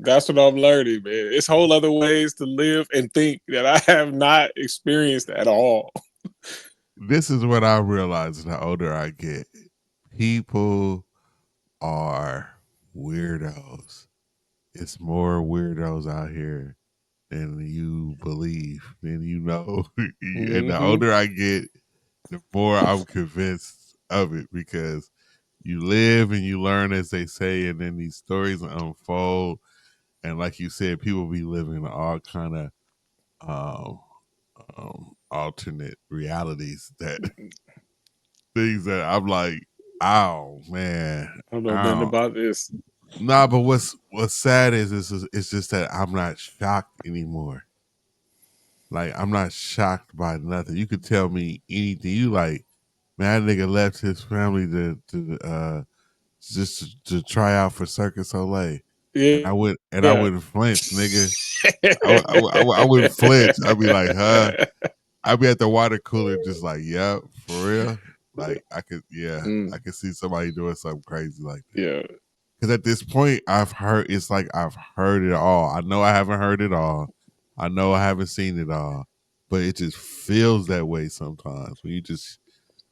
That's what I'm learning, man. It's whole other ways to live and think that I have not experienced at all. This is what I realize the older I get. People are weirdos. It's more weirdos out here than you believe, than you know. And the Mm-hmm. older I get, the more I'm convinced of it because you live and you learn, as they say, and then these stories unfold. And like you said, people be living all kind of um, alternate realities that things that I'm like, oh man, I don't know nothing oh. about this. Nah, but what's sad is it's just that I'm not shocked anymore. Like I'm not shocked by nothing. You could tell me anything. You like, man, that nigga left his family to just to try out for Circus Soleil, and Yeah. I wouldn't flinch, nigga. I wouldn't flinch. I'd be like, huh? I'd be at the water cooler, just like, yep, for real. Like I could, yeah, I could see somebody doing something crazy like that. Yeah. Because at this point, it's like I've heard it all. I know I haven't heard it all. I know I haven't seen it all, but it just feels that way sometimes when you just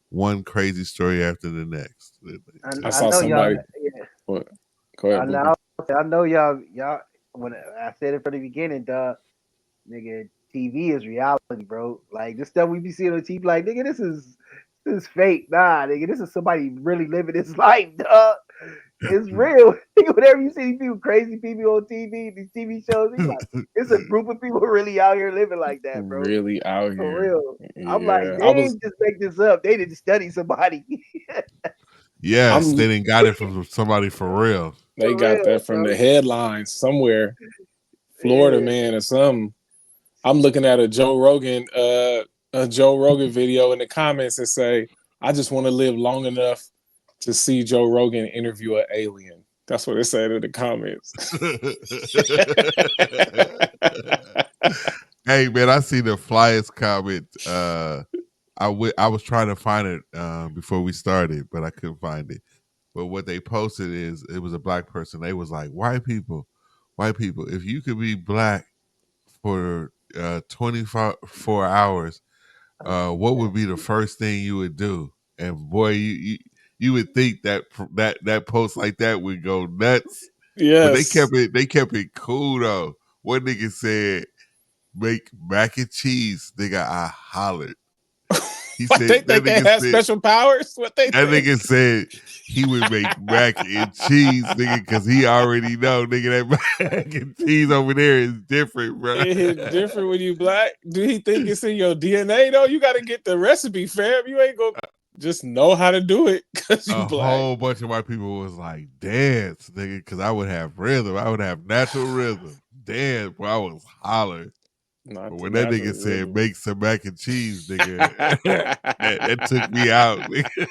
one crazy story after the next. I I saw know y'all. somebody. Yeah, What? Go ahead, Boogie. I know y'all. When I said it from the beginning, dog, nigga, TV is reality, bro. Like this stuff we be seeing on TV, like nigga, this is fake. Nah, nigga, this is somebody really living this life, dog. It's real. Whenever you see people, crazy people on TV, these TV shows, you like, it's a group of people really out here living like that, bro. Really out For here. real. I'm like, Yeah. they ain't just make this up. They didn't study somebody. Yes, I'm they didn't got it from somebody for real. they For got real, that from bro. the headlines somewhere. Florida Yeah. man or something. I'm looking at a Joe Rogan video in the comments and say, I just want to live long enough to see Joe Rogan interview an alien. That's what it said in the comments. Hey man, I see the flyest comment. I was trying to find it before we started, but I couldn't find it. But what they posted is it was a black person. They was like, white people, if you could be black for 24 hours, what would be the first thing you would do? And boy, you would think that post like that would go nuts. But Yes. they kept it cool though. One nigga said, make mac and cheese. Nigga, I hollered. He What they said think they have special powers? What they that think? nigga said he would make mac and cheese, nigga, because he already know, nigga, that mac and cheese over there is different, bro. It hit different when you black. Do he think it's in your DNA though? You got to get the recipe, fam. You ain't gonna just know how to do it because you A black. whole bunch of white people was like, dance, nigga, because I would have rhythm. I would have natural rhythm. Dance, bro, I was hollering. But Not the when that nigga natural said rhythm. make some mac and cheese, nigga, that took me out, nigga.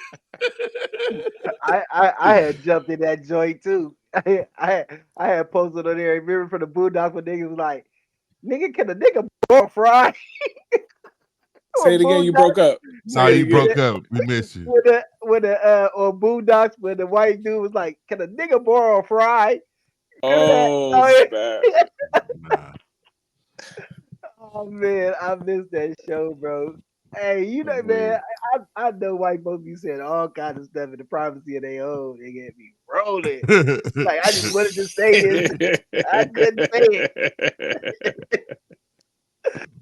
I had jumped in that joint too. I had posted on there. Remember from the Boondocks when niggas was like, nigga, can a nigga borrow fry Say or it again. You Boondocks broke up. Nah, Say it you again. broke up. We missed you. when the or Boondocks when the white dude was like, can a nigga borrow a fry? Remember that? Oh Oh, snap! yeah. Nah. Oh man, I missed that show, bro. Hey, you know, man, Weird. I know white folks be saying all kinds of stuff in the privacy of their home. They get me rolling. Like I just wanted to say this. I couldn't say it.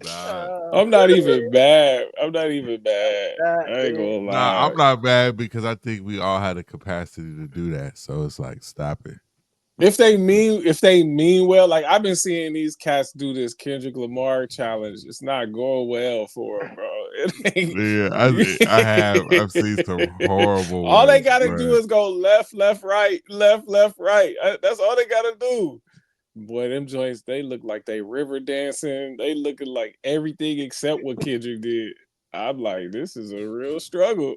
Nah. I'm not even mad. I'm not even mad. Nah, I ain't gonna Nah, lie. I'm not mad because I think we all had the capacity to do that. So it's like, stop it. If they mean well, like I've been seeing these cats do this Kendrick Lamar challenge. It's not going well for them, bro. Yeah, I've seen some It ain't. horrible All they ones, gotta do bro. is go left, left, right, left, left, right. That's all they gotta do. Boy, them joints, they look like they river dancing. They looking like everything except what Kendrick did. I'm like, this is a real struggle.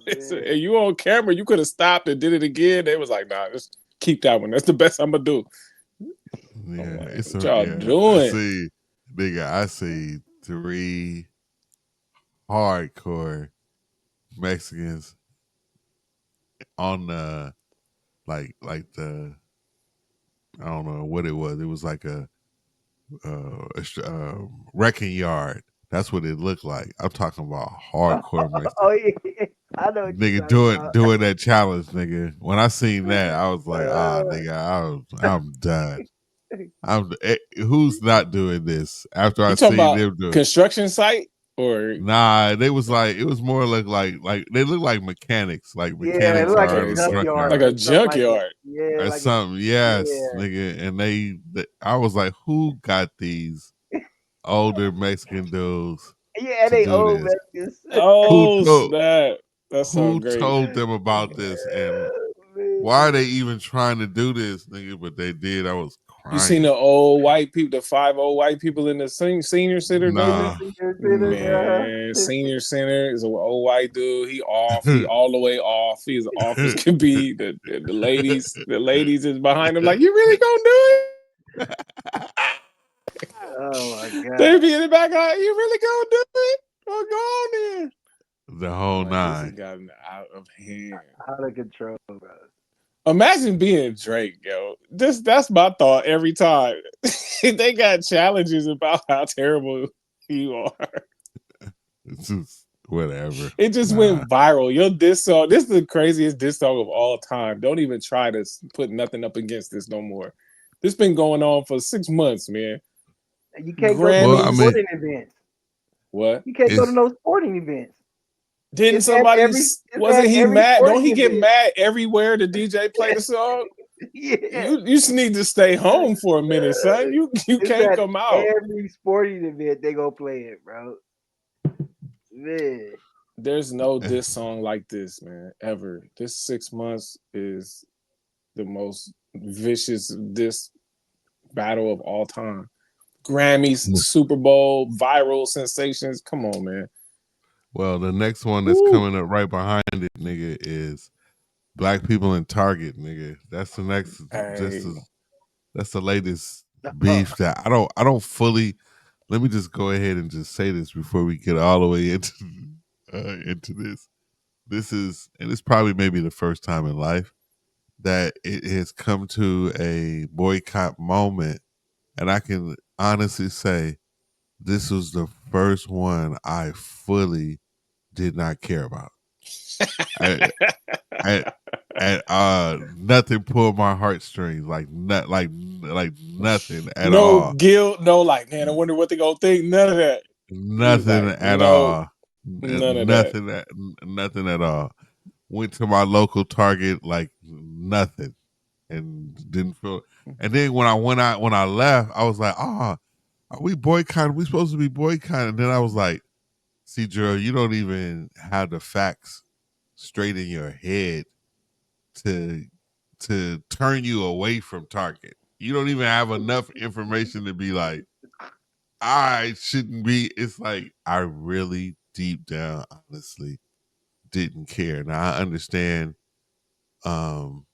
man. And you on camera, you could have stopped and did it again. They was like, nah, just keep that one. That's the best I'm gonna do. I'm Yeah, like, it's what a y'all yeah. I doing? see, nigga. I see 3 hardcore Mexicans on the like the I don't know what it was. It was like wrecking yard. That's what it looked like. I'm talking about hardcore Mexican Oh yeah, I know what you're nigga talking about. doing that challenge, nigga. When I seen that, I was like, Uh, nigga, I'm done. Who's not doing this after I You talking seen about them do it? construction site or Nah, they was like it was more like they look like mechanics, like yeah, it mechanics look like a are okay, in a so junkyard like junkyard a or something like that. junkyard? Yeah, or like a something. Yes, yeah, nigga. And I was like, who got these older Mexican dudes yeah. to They do old this? Mexicans. Who Oh told snap! That who sounds great. told them about this and why are they even trying to do this, nigga? But they did. I was You seen the crying. old white people, the five old white people in the senior center doing it? Nah. Man, senior center is an old white dude. He off. He all the way off. He's off as can be. The ladies is behind him. Like, you really gonna do it? Oh my They god, be in the back. Like, you really gonna do it? Oh, go on then. The I'm whole like, this has none. gotten out of hand. out of control, bro. Imagine being Drake, yo. That's my thought every time. They got challenges about how terrible you are. It's just whatever. It just Nah. went viral. Your diss song. This is the craziest diss song of all time. Don't even try to put nothing up against this no more. This been going on for 6 months, man. You can't go to Well, no I mean, Grammys. sporting events. What? You can't go to it's no sporting events. Didn't It's at somebody? every it's Wasn't at he every mad? Don't sporting he get event. mad everywhere the DJ play the song? Yeah. You just need to stay home for a minute, son. You It's can't at come out. every sporting event they go play it, bro. Man. There's no diss song like this, man. Ever. This 6 months is the most vicious diss battle of all time. Grammys, Super Bowl, viral sensations. Come on, man. well, the next one that's Woo. coming up right behind it, nigga, is black people in Target, nigga. That's the next. This Hey, is that's the latest beef that I don't fully. Let me just go ahead and just say this before we get all the way into this. This is, and it's probably maybe the first time in life that it has come to a boycott moment, and I can honestly say this was the first one I fully did not care about. I, I, nothing pulled my heartstrings, like nothing at no all, guilt, no like, man, I wonder what they gonna think. None of that. You was nothing like, at no, all, none of that. nothing at all. Went to my local Target like nothing, and didn't feel. And then when I left, I was like, are we boycotting? We supposed to be boycotting. And then I was like, see, Gerald, you don't even have the facts straight in your head to turn you away from Target. You don't even have enough information to be like, I shouldn't be. It's like I really deep down, honestly, didn't care. Now I understand um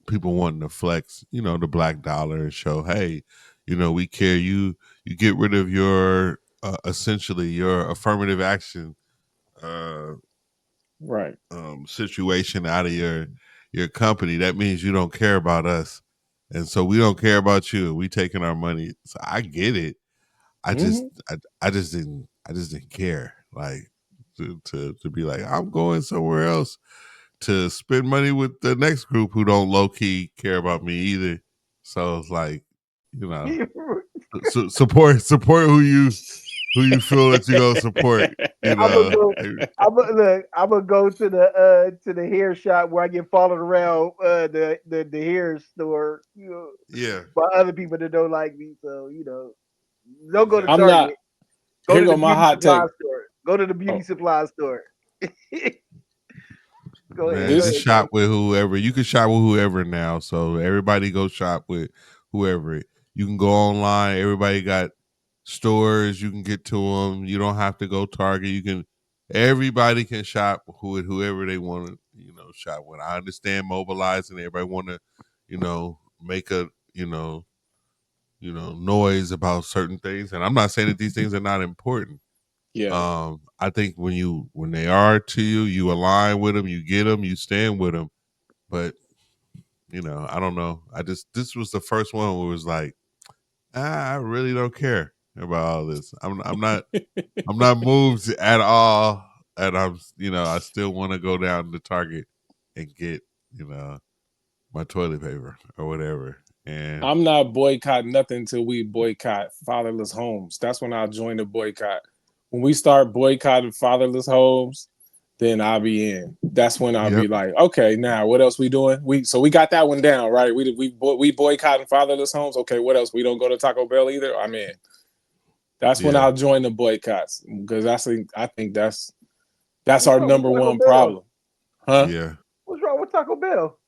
people wanting to flex, the black dollar and show, hey, we care. You get rid of your essentially your affirmative action uh Right. situation out of your company. That means you don't care about us, and so we don't care about you. We taking our money. So I get it. I just Mm-hmm. I just didn't care. Like to be like, I'm going somewhere else to spend money with the next group who don't low key care about me either. So it's like, you know, support who you feel that you gonna support. You I'm gonna know, go. I'm gonna look. I'm gonna go to the hair shop where I get followed around the hair store, yeah, by other people that don't like me. So don't go to I'm exactly. not. Target. Go Here to the go my beauty hot supply take. store. Go to the beauty Oh, supply store. Go ahead. Man, Go this just ahead, shop Jay. with whoever. You can shop with whoever now. So everybody go shop with whoever. You can go online. Everybody got stores. You can get to them. You don't have to go Target. You can. Everybody can shop with whoever they want to, shop with. I understand mobilizing. Everybody want to, make a, noise about certain things. And I'm not saying that these things are not important. yeah. I think when they are to you, you align with them, you get them, you stand with them. But I don't know. This was the first one where it was like, I really don't care about all this. I'm not moved at all, and I still want to go down to Target and get you know my toilet paper or whatever. And I'm not boycotting nothing until we boycott fatherless homes. That's when I'll join the boycott. When we start boycotting fatherless homes, then I'll be in. That's when I'll yep, be like, okay, now what else we doing? We got that one down, right? We boycotting fatherless homes. Okay, what else? We don't go to Taco Bell either. I'm in. That's when yeah, I'll join the boycotts because I think that's What's our wrong with number Taco one Bell? problem, huh? yeah. What's wrong with Taco Bell?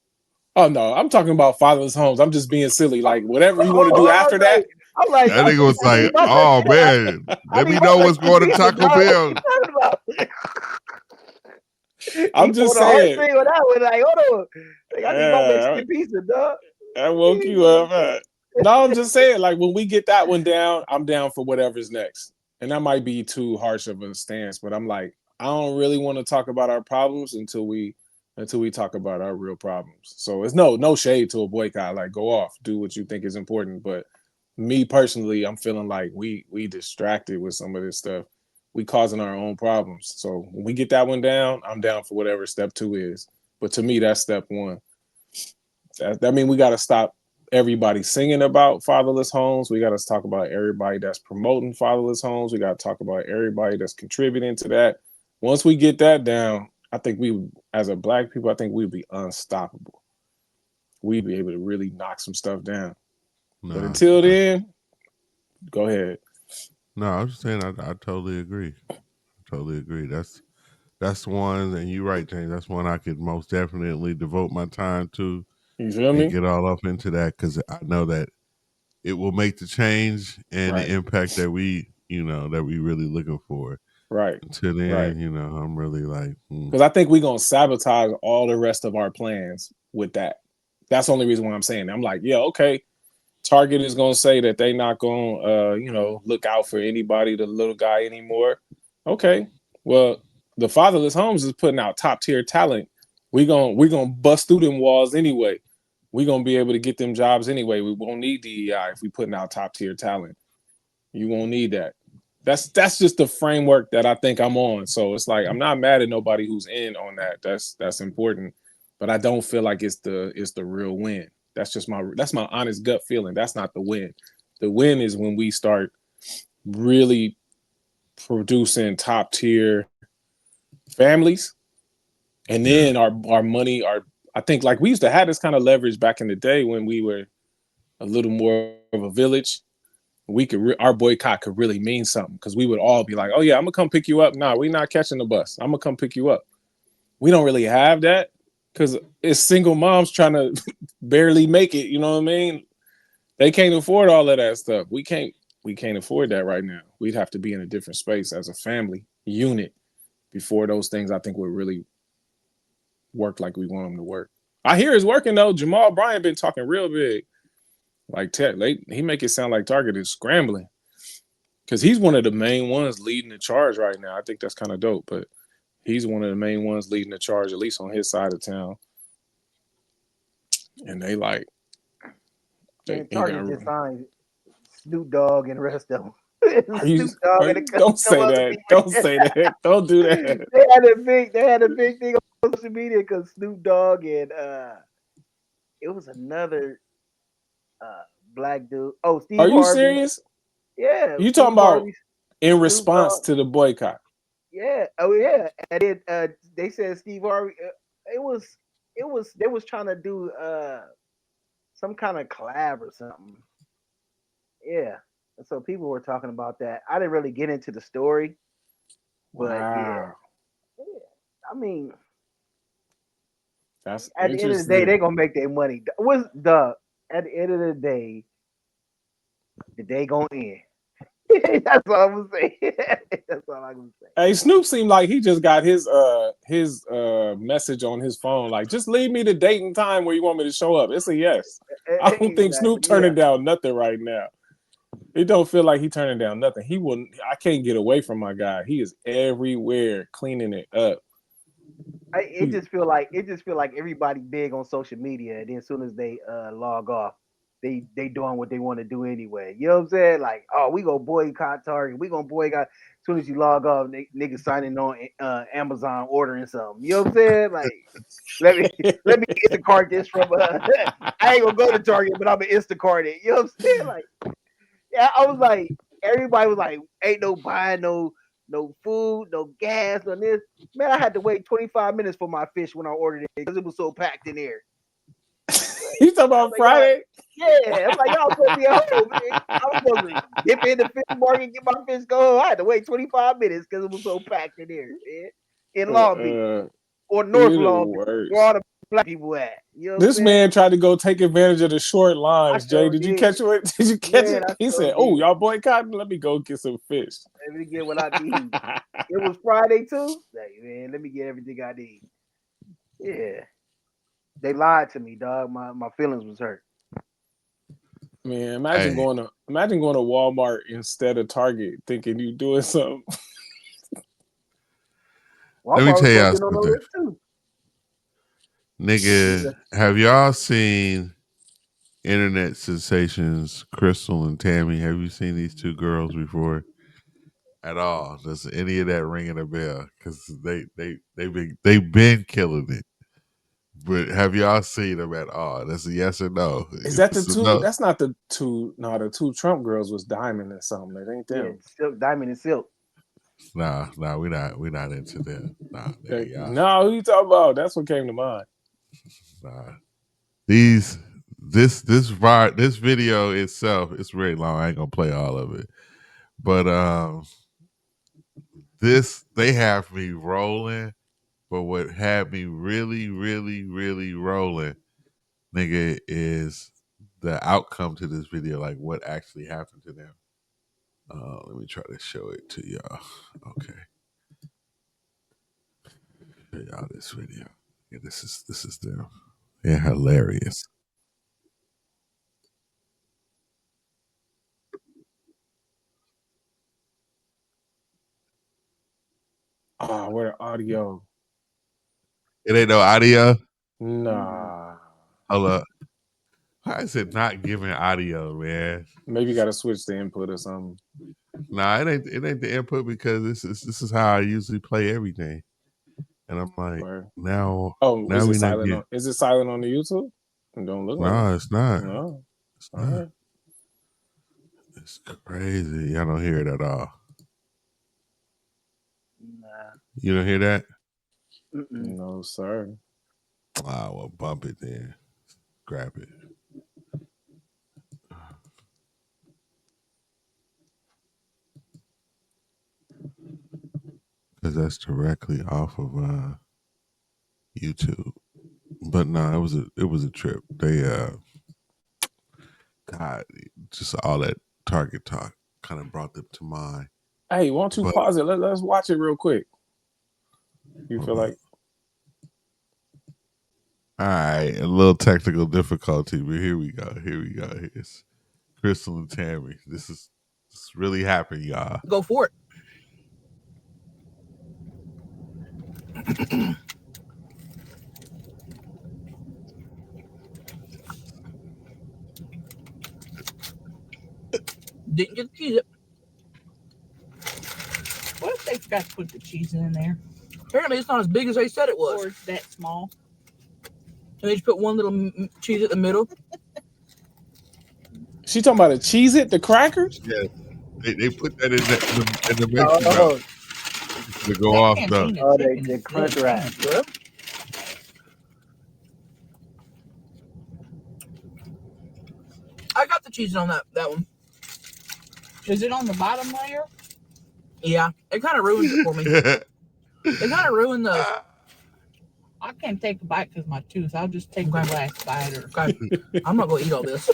Oh no, I'm talking about fatherless homes. I'm just being silly. Oh, Like whatever you want to do oh, after that. I'm like, That nigga was I like, need my "Oh Mexican. man, I let me need my know what's Mexican going to pizza, Taco dog. What you Bell." talking about? He I'm just pulled a hard saying. thing on that one. Like, hold on. Like, I need my Uh, Mexican pizza, dog. I woke you up. No, I'm just saying, like when we get that one down, I'm down for whatever's next. And that might be too harsh of a stance, but I'm like, I don't really want to talk about our problems until we talk about our real problems. So it's no shade to a boycott. Like go off, do what you think is important. But me personally, I'm feeling like we distracted with some of this stuff. We causing our own problems. So when we get that one down, I'm down for whatever step two is. But to me, that's step one. That means we got to stop everybody singing about fatherless homes. We got to talk about everybody that's promoting fatherless homes. We got to talk about everybody that's contributing to that. Once we get that down, I think as a black people, I think we'd be unstoppable. We'd be able to really knock some stuff down. But No, until then, go ahead. no, I was just saying, I totally agree. Totally agree. That's one, and you're right, James. That's one I could most definitely devote my time to You feel and me? get all up into that because I know that it will make the change and the Right, impact that we really looking for. right, Until right. then, I'm really like, Because I think we're gonna sabotage all the rest of our plans with that. That's the only reason why I'm saying that. I'm like, yeah, okay, Target is going to say that they not going to, look out for anybody, the little guy anymore. Okay, well, the fatherless homes is putting out top tier talent. We gonna bust through them walls anyway. We gonna be able to get them jobs anyway. We won't need DEI if we putting out top tier talent. You won't need that. That's just the framework that I think I'm on. So it's like I'm not mad at nobody who's in on that. That's important, but I don't feel like it's the real win. That's my honest gut feeling. That's not the win. The win is when we start really producing top tier families, and yeah, then our money, our I think like we used to have this kind of leverage back in the day when we were a little more of a village. Our boycott could really mean something because we would all be like, "Oh yeah, I'm gonna come pick you up." Nah, we're not catching the bus. I'm gonna come pick you up. We don't really have that because it's single moms trying to barely make it. You know what I mean? They can't afford all of that stuff. We can't afford that right now. We'd have to be in a different space as a family unit before those things I think would really work like we want them to work. I hear it's working though. Jamal Bryant been talking real big. Like he make it sound like Target is scrambling because he's one of the main ones leading the charge right now. I think that's kind of dope, but he's one of the main ones leading the charge, at least on his side of town. And they like Man, he got. Target just signed Snoop Dogg and the rest of them. Are you? Snoop Dogg Are and you? a Don't couple say other that. people. Don't say that. Don't do that. They had a big thing on social media because Snoop Dogg and it was another uh black dude. Oh, Are Steve you Harvey. serious? Yeah, You talking Steve about Harvey, in Snoop response Dogg. to the boycott? Yeah. Oh yeah. And then they said Steve Harvey. It was they was trying to do some kind of collab or something. Yeah. And so people were talking about that. I didn't really get into the story, but yeah. Wow, Yeah. I mean, that's at the end of the day, interesting. they're gonna make their money. What's the At the end of the day gonna end. That's all I'm gonna say. That's all I'm gonna say. Hey, Snoop seemed like he just got his message on his phone. Like, just leave me the date and time where you want me to show up. It's a yes. I don't think Exactly. Snoop Yeah. turning down nothing right now. It don't feel like he turning down nothing. He wouldn't. I can't get away from my guy. He is everywhere cleaning it up. It just feel like everybody big on social media, and then as soon as they log off, they doing what they want to do anyway. You know what I'm saying? Like, oh, we gonna boycott Target. We gonna boycott. As soon as you log off, niggas signing on Amazon ordering something. You know what I'm saying? Like, let me Instacart this from. I ain't gonna go to Target, but I'm gonna Instacart it. You know what I'm saying? Like, yeah, I was like, everybody was like, ain't no buying no food, no gas, no this. Man, I had to wait 25 minutes for my fish when I ordered it because it was so packed in there. Like, You talking I was about like, y'all, Friday? yeah. I'm like, y'all supposed to be at home. Man. I was supposed to dip in the fish market, get my fish go. I had to wait 25 minutes because it was so packed in there, man. In Long Beach or North You're the Long Beach, where worst. all the black people at. You know what I'm This saying? man tried to go take advantage of the short I lines. Jay, sure did you did. catch it? Did you catch Man, it? I He sure said, "Oh, did. y'all boycotting? Let me go get some fish." Let me get what I need. It was Friday too. Like, man, let me get everything I need. Yeah. They lied to me, dog. My feelings was hurt. Man, Hey, imagine going to Walmart instead of Target, thinking you doing something. let me Walmart was tell supposed y'all to be on the something, list too. nigga. Have y'all seen internet sensations Crystal and Tammy? Have you seen these two girls before at all? Does any of that ringing a bell? Because they've been killing it. But have y'all seen them at all? That's a yes or no. Is If that the it's a two? no, That's not the two. No, the two Trump girls was Diamond or something. It ain't Yeah, them. silk, diamond and silk. nah, we not into them. Nah, y'all, No, who you talking about? That's what came to mind. nah. These this video itself is very long. I ain't gonna play all of it, but this they have me rolling. But what had me really rolling, nigga, is the outcome to this video. Like what actually happened to them. Let me try to show it to y'all. Okay, show y'all this video. Yeah, this is them. They're hilarious. Oh, where the audio? It ain't no audio. Mm. Nah. Hold up. Why is it not giving audio, man? Maybe you got to switch the input or something. Nah, it ain't the input because this is how I usually play everything. And I'm like, Or oh, now is it we not silent get on? Is it silent on the YouTube? It don't look like it. no, it's not. No. It's All not. right. It's crazy. I don't hear it at all. Nah. You don't hear that? Mm-mm. No, sir. Ah, well, bump it then. Grab it. Because that's directly off of YouTube. But no, it was a trip. They God, just all that Target talk kind of brought them to mind. Hey, why don't you But pause it? Let's watch it real quick. You feel hold up. like? All right, a little technical difficulty, but here we go. Here we go. Here's Crystal and Tammy. This really happened, y'all. Go for it. Didn't get to cheese it. What if they forgot to put the cheese in there? Apparently, it's not as big as they said it was. Or it's that small. So they just put one little cheese at the middle. She talking about a Cheez It, the crackers? Yeah, they put that in the mixer though. Oh, To go That off though. cantina oh, chicken they is good. crunch wrap. Ain't it? Well, I got the cheese on that one. Is it on the bottom layer? Yeah, it kind of ruins it for me. It kind of ruined the. I can't take a bite because my tooth. I'll just take the last bite. Or Okay, I'm not gonna eat all this.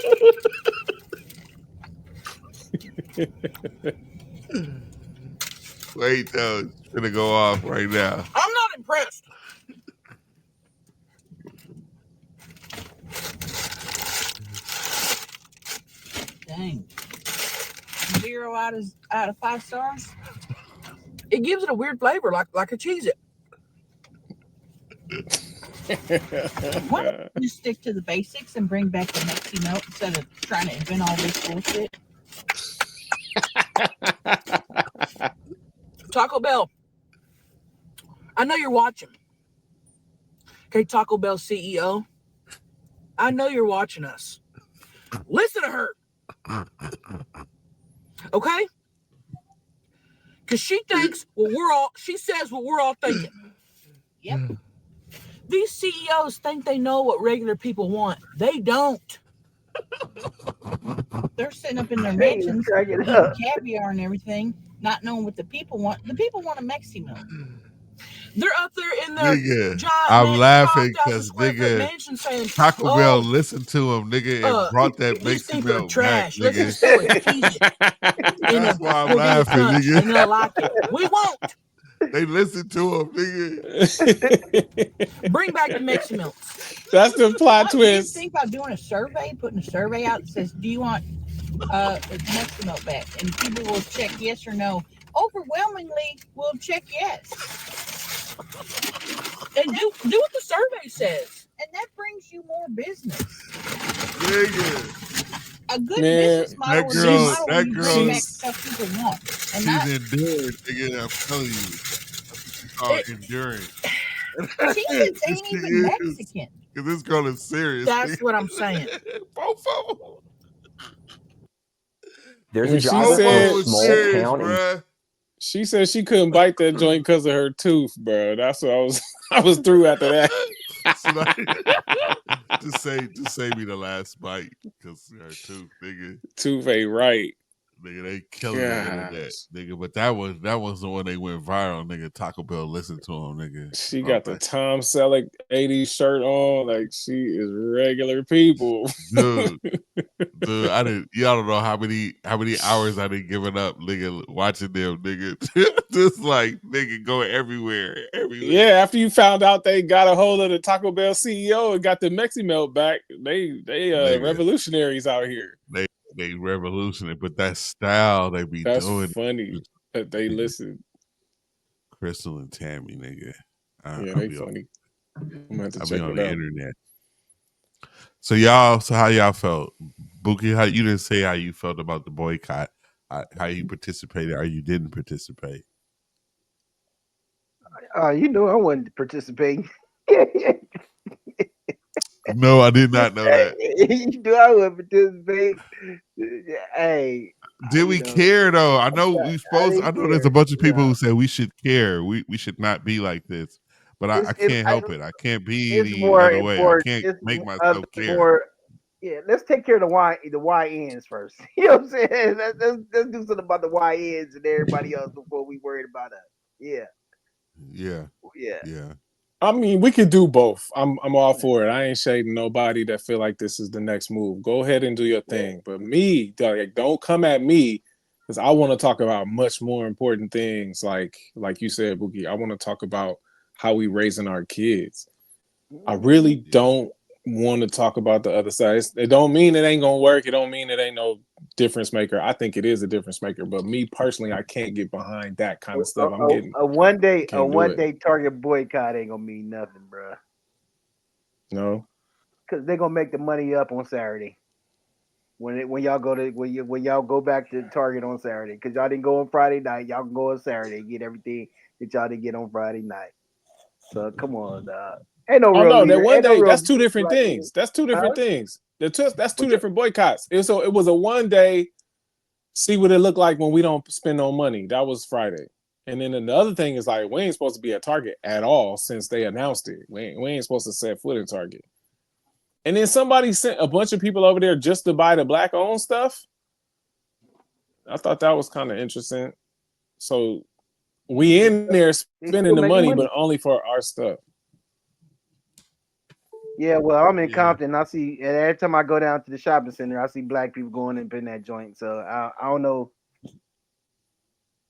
Wait though, it's gonna go off right now. I'm not impressed. dang, 0 out of 5 stars. It gives it a weird flavor, like a cheese it. Why don't you just stick to the basics and bring back the Mexi melt instead of trying to invent all this bullshit? Taco Bell, I know you're watching. Okay, Taco Bell CEO, I know you're watching us. Listen to her, okay? Because she says what we're all thinking. Yep. These CEOs think they know what regular people want. They don't. They're sitting up in their Niggas mansions cracking eating up. caviar and everything, not knowing what the people want. The people want a Mexi melt. They're up there in their Nigga, giant I'm laughing 5,000 because square foot nigga mansion saying, Taco Bell "Oh, listened to him, nigga, and brought that these Mexi people are melt back, trash. Let's nigga. just throw a quiche in That's a why I'm tortilla laughing, touch nigga. and they'll like it. We won't. They listened to him, nigga. Bring back the Mexi melts. That's the plot What do you twist. think about doing a survey, putting a survey out that says, "Do you want Mexi melt back?" And people will check yes or no. Overwhelmingly, will check yes. And do what the survey says, and that brings you more business. Nigga. A good Man, business model is a she's model where you bring back she's stuff people want, and she's not enduring, nigga. I'm telling you. That's what you call it. enduring. Cheez-Its She ain't even is. Mexican. Because this girl is serious, That's nigga. what I'm saying. Both of them. There's a when she job Both in a of them said was small serious, town in bruh. she said she couldn't bite that joint because of her tooth, bro. That's what I was I was through after that. So just say me the last bite because her tooth, nigga. Tooth ain't right. Nigga, they killing the internet, Gosh. nigga. But that was the one they went viral, nigga. Taco Bell listened to him, nigga. She Brought got the back, Tom Selleck 80s shirt on. Like she is regular people. dude. Dude, y'all don't know how many hours I didn't given up, nigga, watching them, nigga. Just like nigga going everywhere. Yeah, after you found out they got a hold of the Taco Bell CEO and got the Mexi Melt back, they Nigga. revolutionaries out here. They they revolutionary, but that style they be That's doing, funny that they nigga. listen. Crystal and Tammy, nigga. Yeah, I'll they be on funny. I'm gonna have to I'll be check on it the out. internet. So how y'all felt? Buki, how you didn't say how you felt about the boycott, how you participated or you didn't participate. You know I wasn't participating. You No, I did not know that. know I wouldn't participate. Hey, Did you we know, care though? I know I I didn't know there's a care. bunch of people No, who say we should care. We should not be like this. But I can't help it. I can't be it's any more other way. I important. can't It's make myself care. more. Yeah, let's take care of the Y ends first. You know what I'm saying? Let's do something about the Y ends and everybody else before we worried about us. Yeah, Yeah. yeah. Yeah. I mean, we could do both. I'm all for it. I ain't shading nobody that feel like this is the next move. Go ahead and do your Yeah. thing. But me, like, don't come at me because I want to talk about much more important things. Like you said, Boogie, I want to talk about how we raising our kids. I Mhm. really don't want to talk about the other side. It don't mean it ain't gonna work. It don't mean it ain't no difference maker. I think it is a difference maker. But me personally, I can't get behind that kind of stuff. A Can't do one it. day Target boycott ain't gonna mean nothing, bro. No. Because they're gonna make the money up on Saturday when y'all go to when y'all go back to Target on Saturday. Because y'all didn't go on Friday night, y'all can go on Saturday and get everything that y'all didn't get on Friday night. So come on, dog. Ain't no Oh real no, that leader. one Ain't no day. real That's two leader different like me. things. That's two different Huh? things. That's two What you, different boycotts. It was a one day. See what it looked like when we don't spend no money. That was Friday. And then the other thing is like we ain't supposed to be at Target at all since they announced it. We ain't supposed to set foot in Target. And then somebody sent a bunch of people over there just to buy the black owned stuff. I thought that was kind of interesting. So we in there they spending the still money, making but money. only for our stuff. Yeah, well, I'm in Yeah. Compton. I see, and every time I go down to the shopping center, I see black people going in that joint. So I don't know.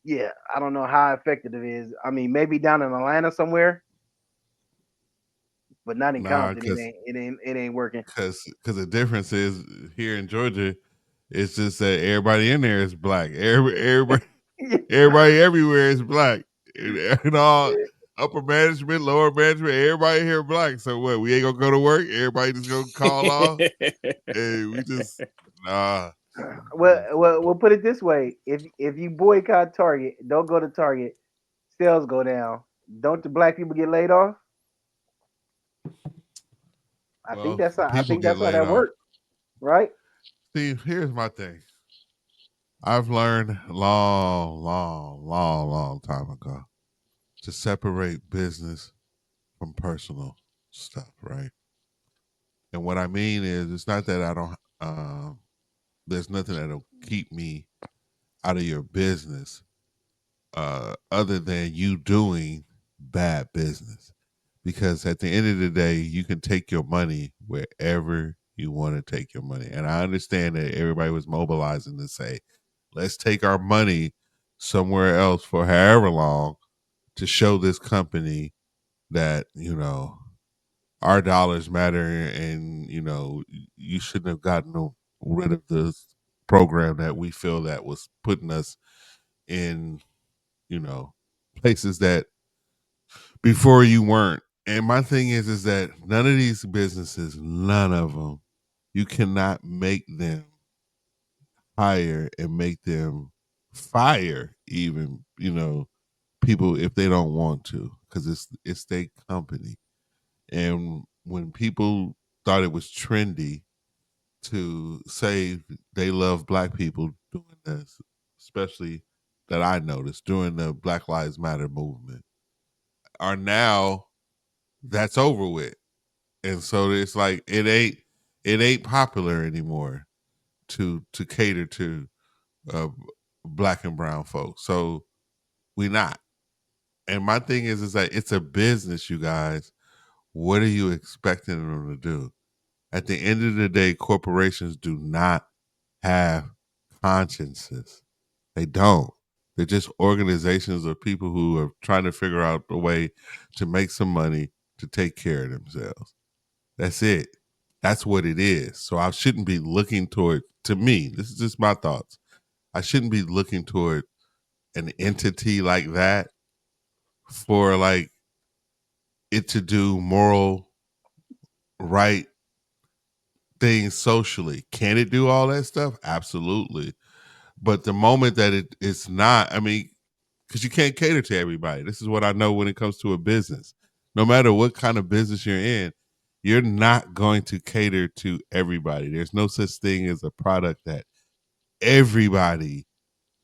Yeah, I don't know how effective it is. I mean, maybe down in Atlanta somewhere, but not in Nah, Compton. It ain't working. cause the difference is here in Georgia, it's just that everybody in there is black. Everybody everywhere is black. And all upper management, lower management, everybody here black. So what? We ain't gonna go to work. Everybody just gonna call off, and we just nah. Well, Mm-mm. we'll put it this way: if you boycott Target, don't go to Target, sales go down. Don't the black people get laid off? Well, I people think get that's how laid that off. works, right? See, here's my thing. I've learned long, long, long, long time ago to separate business from personal stuff, right? And what I mean is, it's not that I don't. There's nothing that'll keep me out of your business, other than you doing bad business. Because at the end of the day, you can take your money wherever you want to take your money. And I understand that everybody was mobilizing to say, let's take our money somewhere else for however long to show this company that, our dollars matter, and, you shouldn't have gotten rid of the program that we feel that was putting us in, you know, places that before you weren't. And my thing is that none of these businesses, none of them, you cannot make them hire and make them fire even, people if they don't want to, because it's their company. And when people thought it was trendy to say they love black people doing this, especially that I noticed during the Black Lives Matter movement, are now that's over with. And so it's like it ain't popular anymore to cater to uh, black and brown folks. So we not. And my thing is that it's a business, you guys. What are you expecting them to do? At the end of the day, corporations do not have consciences. They don't. They're just organizations of people who are trying to figure out a way to make some money to take care of themselves. That's it. That's what it is. So I shouldn't be looking toward, to me, this is just my thoughts. I shouldn't be looking toward an entity like that for like it to do moral right things socially. Can it do all that stuff? Absolutely. But the moment that it's not, I mean, because you can't cater to everybody. This is what I know when it comes to a business. No matter what kind of business you're in, you're not going to cater to everybody. There's no such thing as a product that everybody,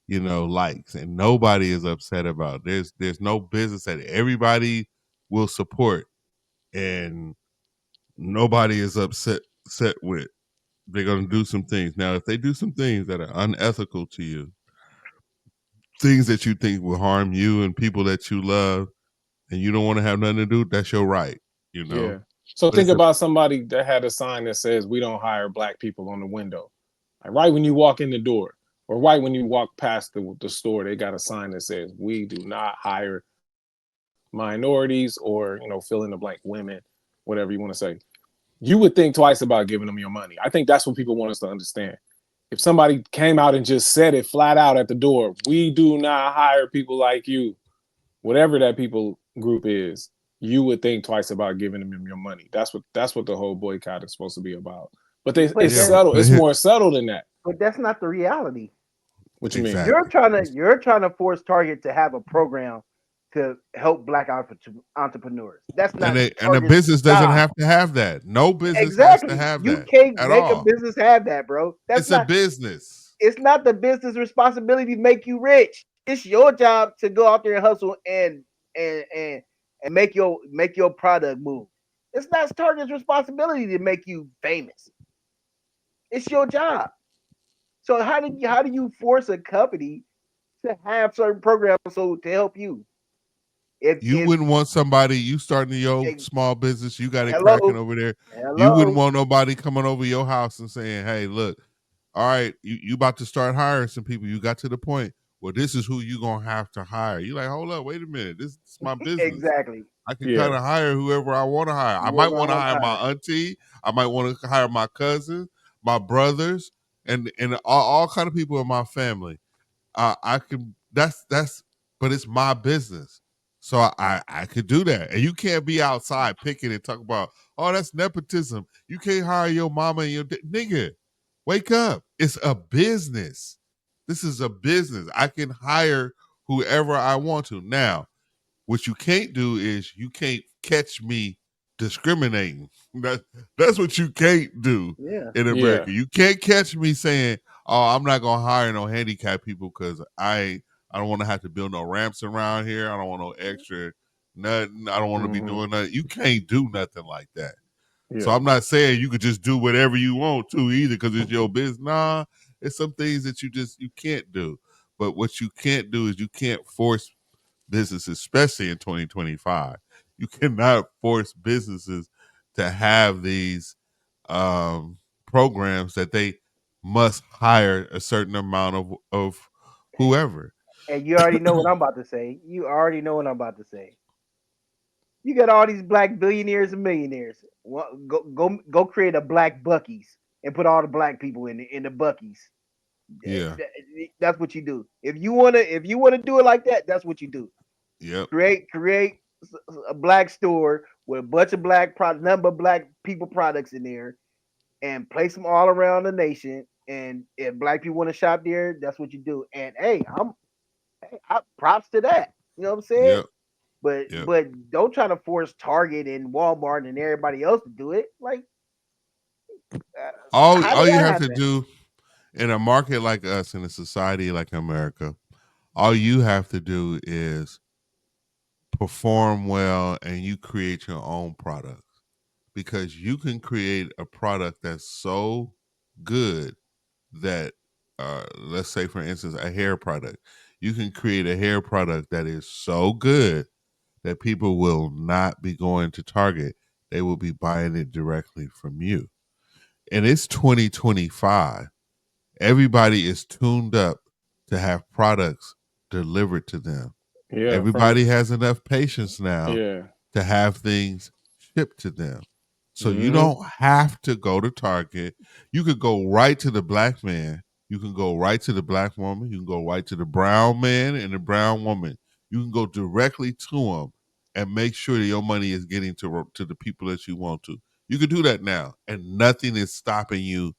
likes and nobody is upset about. There's no business that everybody will support and nobody is upset with. They're going to do some things. Now, if they do some things that are unethical to you, things that you think will harm you and people that you love, and you don't want to have nothing to do, that's your right, you know. Yeah. So But think it's a about somebody that had a sign that says we don't hire black people on the window. Like right when you walk in the door, or right when you walk past the store, they got a sign that says we do not hire minorities or, fill in the blank women, whatever you want to say. You would think twice about giving them your money. I think that's what people want us to understand. If somebody came out and just said it flat out at the door, we do not hire people like you, whatever that people group is, you would think twice about giving them your money. That's what the whole boycott is supposed to be about. But But it's yeah, that subtle. but It's here, more subtle than that. but that's not the reality. What you mean? You're exactly. trying to you're trying to force Target to have a program to help black entrepreneurs. That's And not a Target's business doesn't job. have to have that. No business has to Exactly. have You that can't at make a all. business have that, bro. That's It's a not business. it's not the business responsibility to make you rich. It's your job to go out there and hustle and and and make your product move. It's not Target's responsibility to make you famous. It's your job. So how do you force a company to have certain programs so to help you? You If wouldn't want somebody, you starting your eh, small business, you got it cracking hello, over there. You wouldn't hello, want nobody coming over your house and saying, hey, look, all right, you about to start hiring some people. You got to the point, well, this is who you gonna have to hire. You like, hold up, wait a minute, this is my business. exactly. I can kind Yeah. of hire whoever I want to hire. I might Whoever I want to want to hire my hire. auntie. I might want to hire my cousin, my brothers, and all kind of people in my family. I can. That's. But it's my business. So I could do that. And you can't be outside picking and talk about, oh, that's nepotism. You can't hire your mama and your nigga. Wake up. It's a business. This is a business. I can hire whoever I want to. Now, what you can't do is you can't catch me discriminating. That, that's what you can't do Yeah. in Yeah. America. You can't catch me saying, "Oh, I'm not gonna hire no handicapped people because I don't want to have to build no ramps around here. I don't want no extra nothing. I don't want to be Hmm. doing nothing." You can't do nothing like that. So Yeah. I'm not saying you could just do whatever you want to either because it's your business. Nah, it's some things that you can't do. But what you can't do is you can't force businesses, especially in 2025. You cannot force businesses to have these um, programs that they must hire a certain amount of whoever. And you already know what I'm about to say. You already know what I'm about to say. You got all these black billionaires and millionaires. Well, go create a black Bucky's and put all the black people in the Bucky's. Yeah. That's what you do. If you wanna do it like that, that's what you do. Yep. Create a black store with a bunch of black product, number of black people products in there, and place them all around the nation. And if black people want to shop there, that's what you do. And props to that. You know what I'm saying? Yep. But Yep. but don't try to force Target and Walmart and everybody else to do it. Like, how All did you that have to happen? do in a market like us, in a society like America, all you have to do is perform well and you create your own product because you can create a product that's so good that let's say for instance a hair product, you can create a hair product that is so good that people will not be going to Target, they will be buying it directly from you. And it's 2025. Everybody is tuned up to have products delivered to them. Yeah. From Everybody has enough patience now yeah. to have things shipped to them. So you Hmm. don't have to go to Target. You could go right to the black man. You can go right to the black woman. You can go right to the brown man and the brown woman. You can go directly to them and make sure that your money is getting to the people that you want to. You can do that now, and nothing is stopping you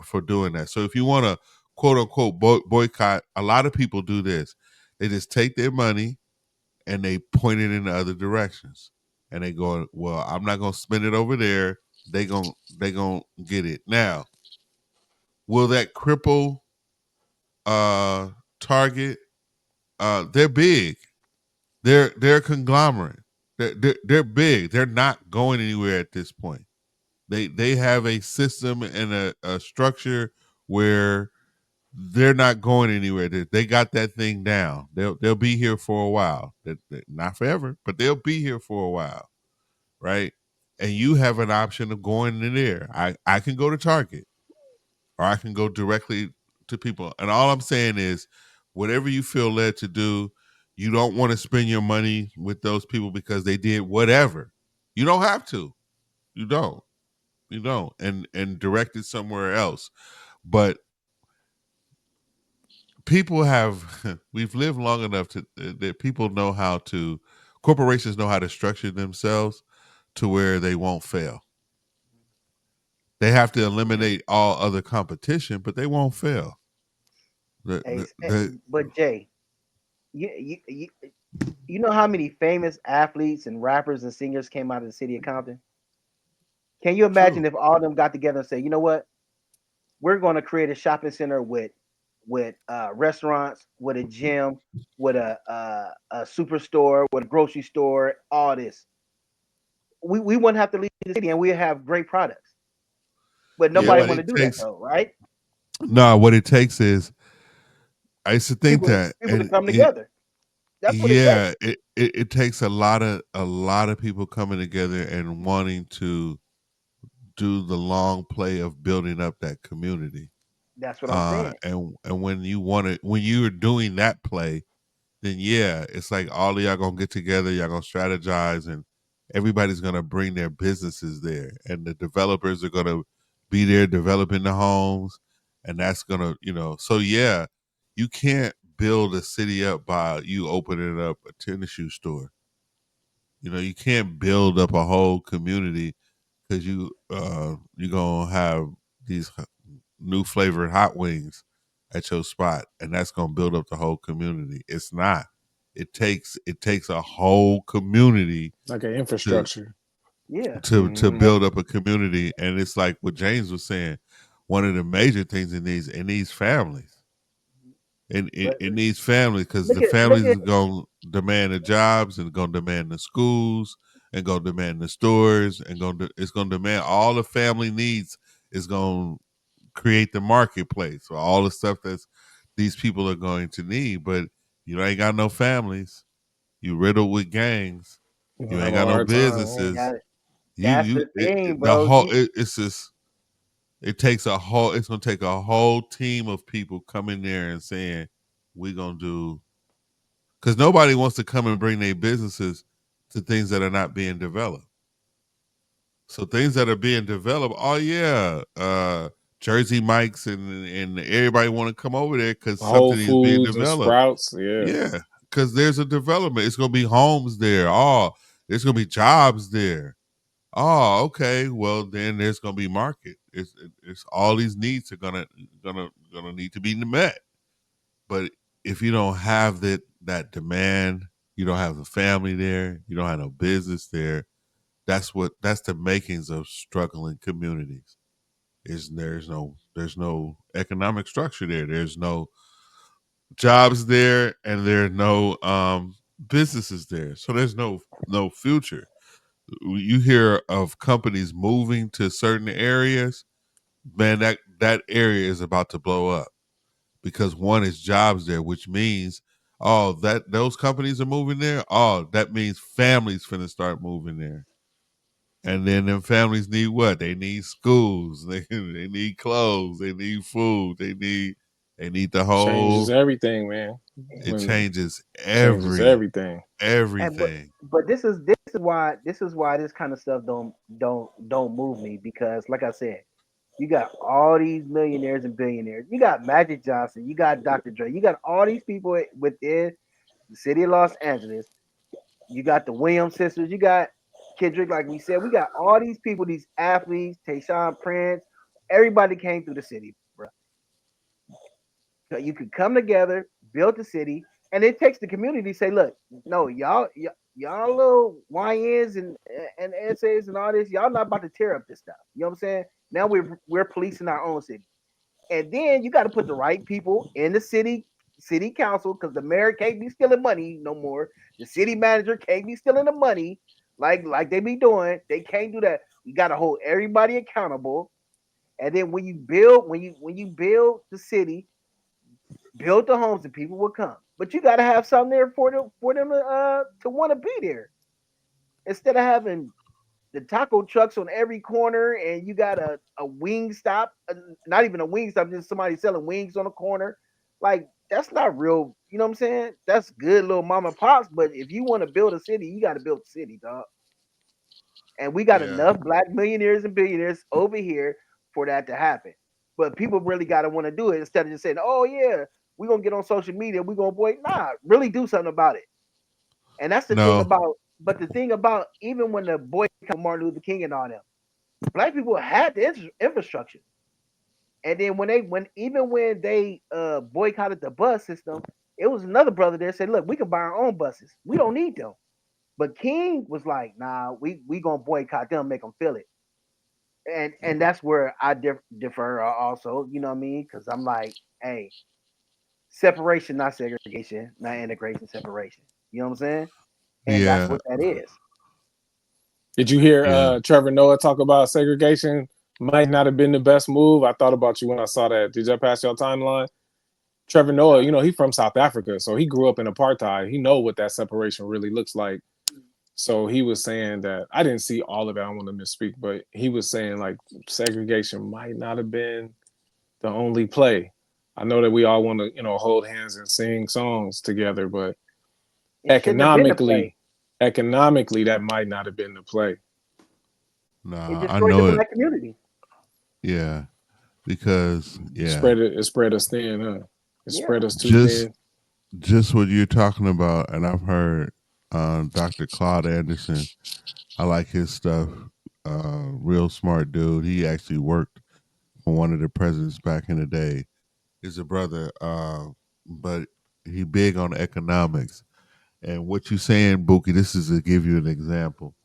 for doing that. So if you want to quote unquote boycott, a lot of people do this. They just take their money and they point it in the other directions, and they go, "Well, I'm not gonna spend it over there. They gonna get it now." Will that cripple uh, Target? They're big. They're a conglomerate. They're big. They're not going anywhere at this point. They have a system and a structure where they're not going anywhere. They got that thing down. They'll be here for a while. Not forever, but they'll be here for a while, right? And you have an option of going in there. I can go to Target or I can go directly to people. And all I'm saying is, whatever you feel led to do, you don't want to spend your money with those people because they did whatever. You don't have to. You don't. You don't. And direct it somewhere else. But people have we've lived long enough to that people know how to corporations know how to structure themselves to where they won't fail. They have to eliminate all other competition, but they won't fail. The But Jay, you know how many famous athletes and rappers and singers came out of the city of Compton? Can you imagine true. if all of them got together and say, you know what, we're going to create a shopping center with restaurants, with a gym, with a superstore, with a grocery store, all this. We wouldn't have to leave the city, and we have great products. But Yeah, nobody Yeah. but want to it do that takes though, right? no. What it takes is I used to think People that, people to and come together. That's what it takes. yeah, it takes a lot of people coming together and wanting to do the long play of building up that community. That's what I'm saying. And when you want to when you're doing that play, then yeah, it's like all of y'all gonna get together, y'all gonna strategize, and everybody's gonna bring their businesses there, and the developers are gonna be there developing the homes, and that's gonna so yeah, you can't build a city up by you opening up a tennis shoe store. You can't build up a whole community because you're gonna have these new flavored hot wings at your spot, and that's gonna build up the whole community. It's not. It takes a whole community Like an to infrastructure. Yeah. to Hmm. And build up a community, and it's like what James was saying. One of the major things in these families. but It needs families because the look families at is going to demand the jobs and going to demand the schools and going to demand the stores and it's going to demand all the family needs is going to create the marketplace for all the stuff that's these people are going to need. But you ain't got no families. You riddled with gangs. You're You gonna have ain't a got no hard time. Yeah. businesses. that. You That's you the thing, the bro. whole it's just it takes a whole. It's gonna take a whole team of people coming there and saying, "We're gonna do," because nobody wants to come and bring their businesses to things that are not being developed. So things that are being developed, oh yeah, Jersey Mike's and everybody want to come over there because Whole something is being Foods and developed. Sprouts. Yeah. Yeah, because there's a development. It's gonna be homes there. Oh, there's gonna be jobs there. Oh, okay. Well, then there's gonna be market. It's all these needs are gonna need to be met. But if you don't have that demand, you don't have the family there, you don't have no business there. That's the makings of struggling communities. Is there's no economic structure there. There's no jobs there, and there are no businesses there. So there's no future. You hear of companies moving to certain areas, man, that area is about to blow up because one is jobs there, which means that those companies are moving there. Oh, that means families finna start moving there. And then them families need what? They need schools. They need clothes. They need food. They need the Changes whole. everything, man. It When changes changes everything. and everything. but this is why this kind of stuff don't move me because like I said, you got all these millionaires and billionaires. You got Magic Johnson. You got Dr. Dre. You got all these people within the city of Los Angeles. You got the Williams sisters. You got Kendrick. Like we said, we got all these people, these athletes, Tayshaun Prince. Everybody came through the city, bro. So you could come together, build the city, and it takes the community to say, look, no, y'all little YNs and essays and all this, y'all not about to tear up this stuff. You know what I'm saying? Now we're policing our own city. And then you got to put the right people in the city council because the mayor can't be stealing money no more. The city manager can't be stealing the money like they be doing. They can't do that. You got to hold everybody accountable. And then when you build the city, build the homes, and people will come. But you got to have something there for them to want to be there instead of having the taco trucks on every corner and you got a wing stop, not even a wing stop, just somebody selling wings on the corner. Like that's not real. You know what I'm saying? That's good little mom and pops, but if you want to build a city, you got to build a city, dog. And we got Yeah. enough black millionaires and billionaires over here for that to happen. But people really got to want to do it instead of just saying, "Oh yeah, we're gonna get on social media, we're gonna boy." Nah, really do something about it. And that's the thing No. about. But the thing about even when the boycott Martin Luther King and all them, black people had the infrastructure. And then when they boycotted the bus system, it was another brother there said, "Look, we can buy our own buses. We don't need them." But King was like, "Nah, we gonna boycott them, make them feel it." And that's where I differ also. You know what I mean? Because I'm like, hey, separation, not segregation, not integration, separation. You know what I'm saying? And that's Yeah. what that is. Did you hear Yeah. Trevor Noah talk about segregation might not have been the best move? I thought about you when I saw that. Did that pass your timeline? Trevor Noah, Uh, he from South Africa, so he grew up in apartheid. He know what that separation really looks like. So he was saying that I didn't see all of it. I don't want to misspeak, but he was saying like segregation might not have been the only play. I know that we all want to, hold hands and sing songs together, but it shouldn't have been the play. economically, economically, that might not have been the play. It Nah, I destroyed the know it. black community. Yeah, because It yeah, spread it. It spread us thin, huh? It Yeah. spread us too just thin. just what you're talking about, and I've heard Dr. Claude Anderson. I like his stuff. Real smart dude. He actually worked for one of the presidents back in the day. He's a brother, but he big on economics. And what you saying, Buki? This is to give you an example.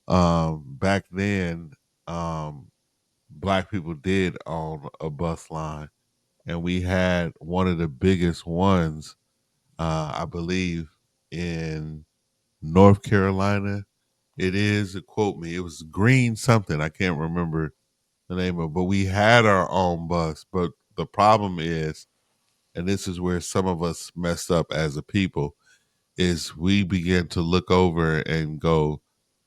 Back then, um, black people did own a bus line, and we had one of the biggest ones, I believe, in North Carolina. It is, quote me, it was green something. I can't remember the name of it, but we had our own bus. But the problem is, and this is where some of us messed up as a people, is we begin to look over and go,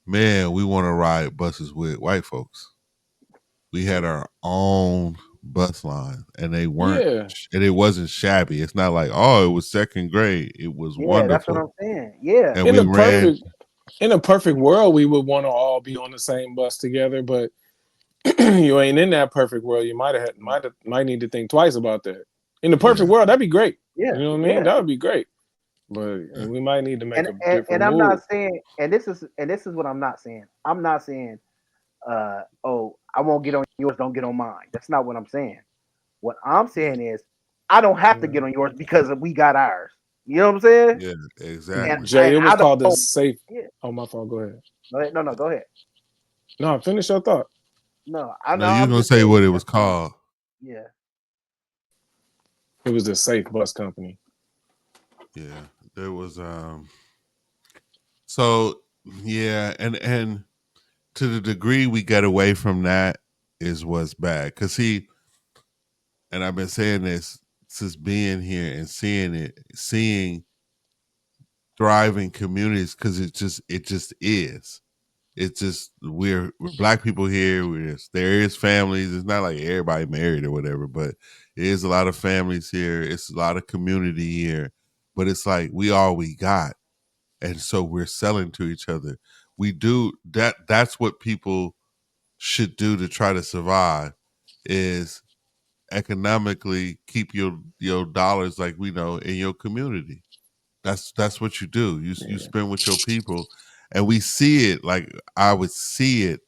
man, we want to ride buses with white folks. We had our own bus line, and they weren't, Yeah. and it wasn't shabby. It's not like, oh, it was second grade. It was Yeah, that's what wonderful, I'm saying. Yeah, and In we the ran. perfect in a perfect world, we would want to all be on the same bus together, but you ain't in that perfect world. You might need to think twice about that. In the perfect Yeah, world, that'd be great. yeah, You know what I mean? yeah. That would be great. But yeah, we might need to make And a and, different and I'm not move. saying, and this is what I'm not saying. I'm not saying, oh, I won't get on yours, don't get on mine. That's not what I'm saying. What I'm yeah, saying is, I don't have to Yeah. get on yours because we got ours. You know what I'm saying? yeah, And exactly. Jay, it was I called the don't. safe. Yeah. Oh, my fault. Go ahead. Go ahead. No, no, go ahead. No, finish your thought. No, I No, know. you're I'm gonna just say saying. what it That's was what I'm. called. Yeah. It was the safe bus company. Yeah, there was. So yeah, and to the degree we get away from that is what's bad. Cause he, and I've been saying this since being here and seeing it, seeing thriving communities, because it just is. It's just we're black people here. There is families. It's not like everybody married or whatever, but it is a lot of families here. It's a lot of community here. But it's like we all we got, and so we're selling to each other. We do that. That's what people should do to try to survive. Is economically keep your dollars, like we know, in your community. That's what you do. You Yeah. spend with your people, and we see it. Like I would see it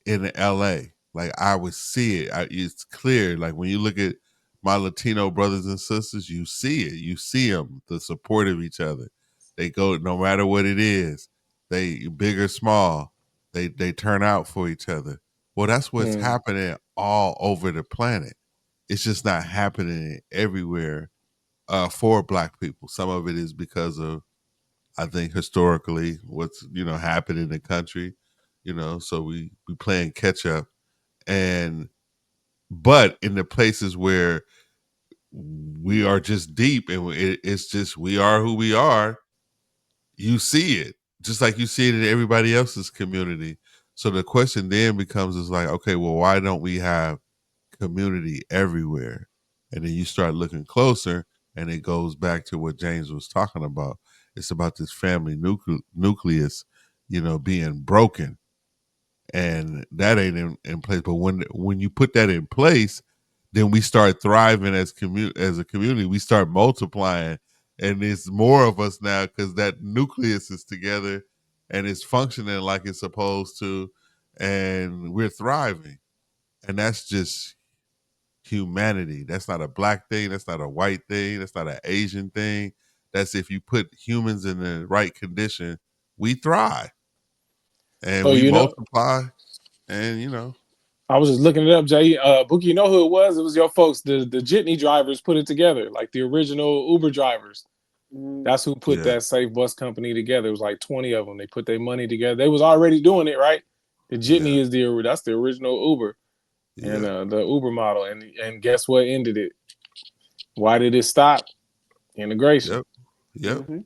in LA. Like I would see it. It's clear. Like when you look at my Latino brothers and sisters, you see it. You see them, the support of each other. They go no matter what it is. They big or small. They turn out for each other. Well, that's what's Mm. happening all over the planet. It's just not happening everywhere for Black people. Some of it is because of, I think, historically what's happened in the country. So we playing catch up, and but in the places where we are just deep and it's just we are who we are, you see it just like you see it in everybody else's community. So the question then becomes is like, okay, well, why don't we have community everywhere? And then you start looking closer, and it goes back to what James was talking about. It's about this family nucleus, being broken, and that ain't in place. But when you put that in place, then we start thriving as a community. We start multiplying, and there's more of us now because that nucleus is together and it's functioning like it's supposed to, and we're thriving. And that's just humanity. That's not a black thing. That's not a white thing. That's not an Asian thing. That's if you put humans in the right condition, we thrive and So we you know, multiply. And I was just looking it up, Jay. Bookie, you know who it was? It was your folks. The jitney drivers put it together, like the original Uber drivers. Mm, That's who put yeah, that safe bus company together. It was like 20 of them. They put their money together. They was already doing it, right? The yeah, jitney is that's the original Uber and yeah, the Uber model. And guess what ended it? Why did it stop? Integration. yep, yep. mm-hmm.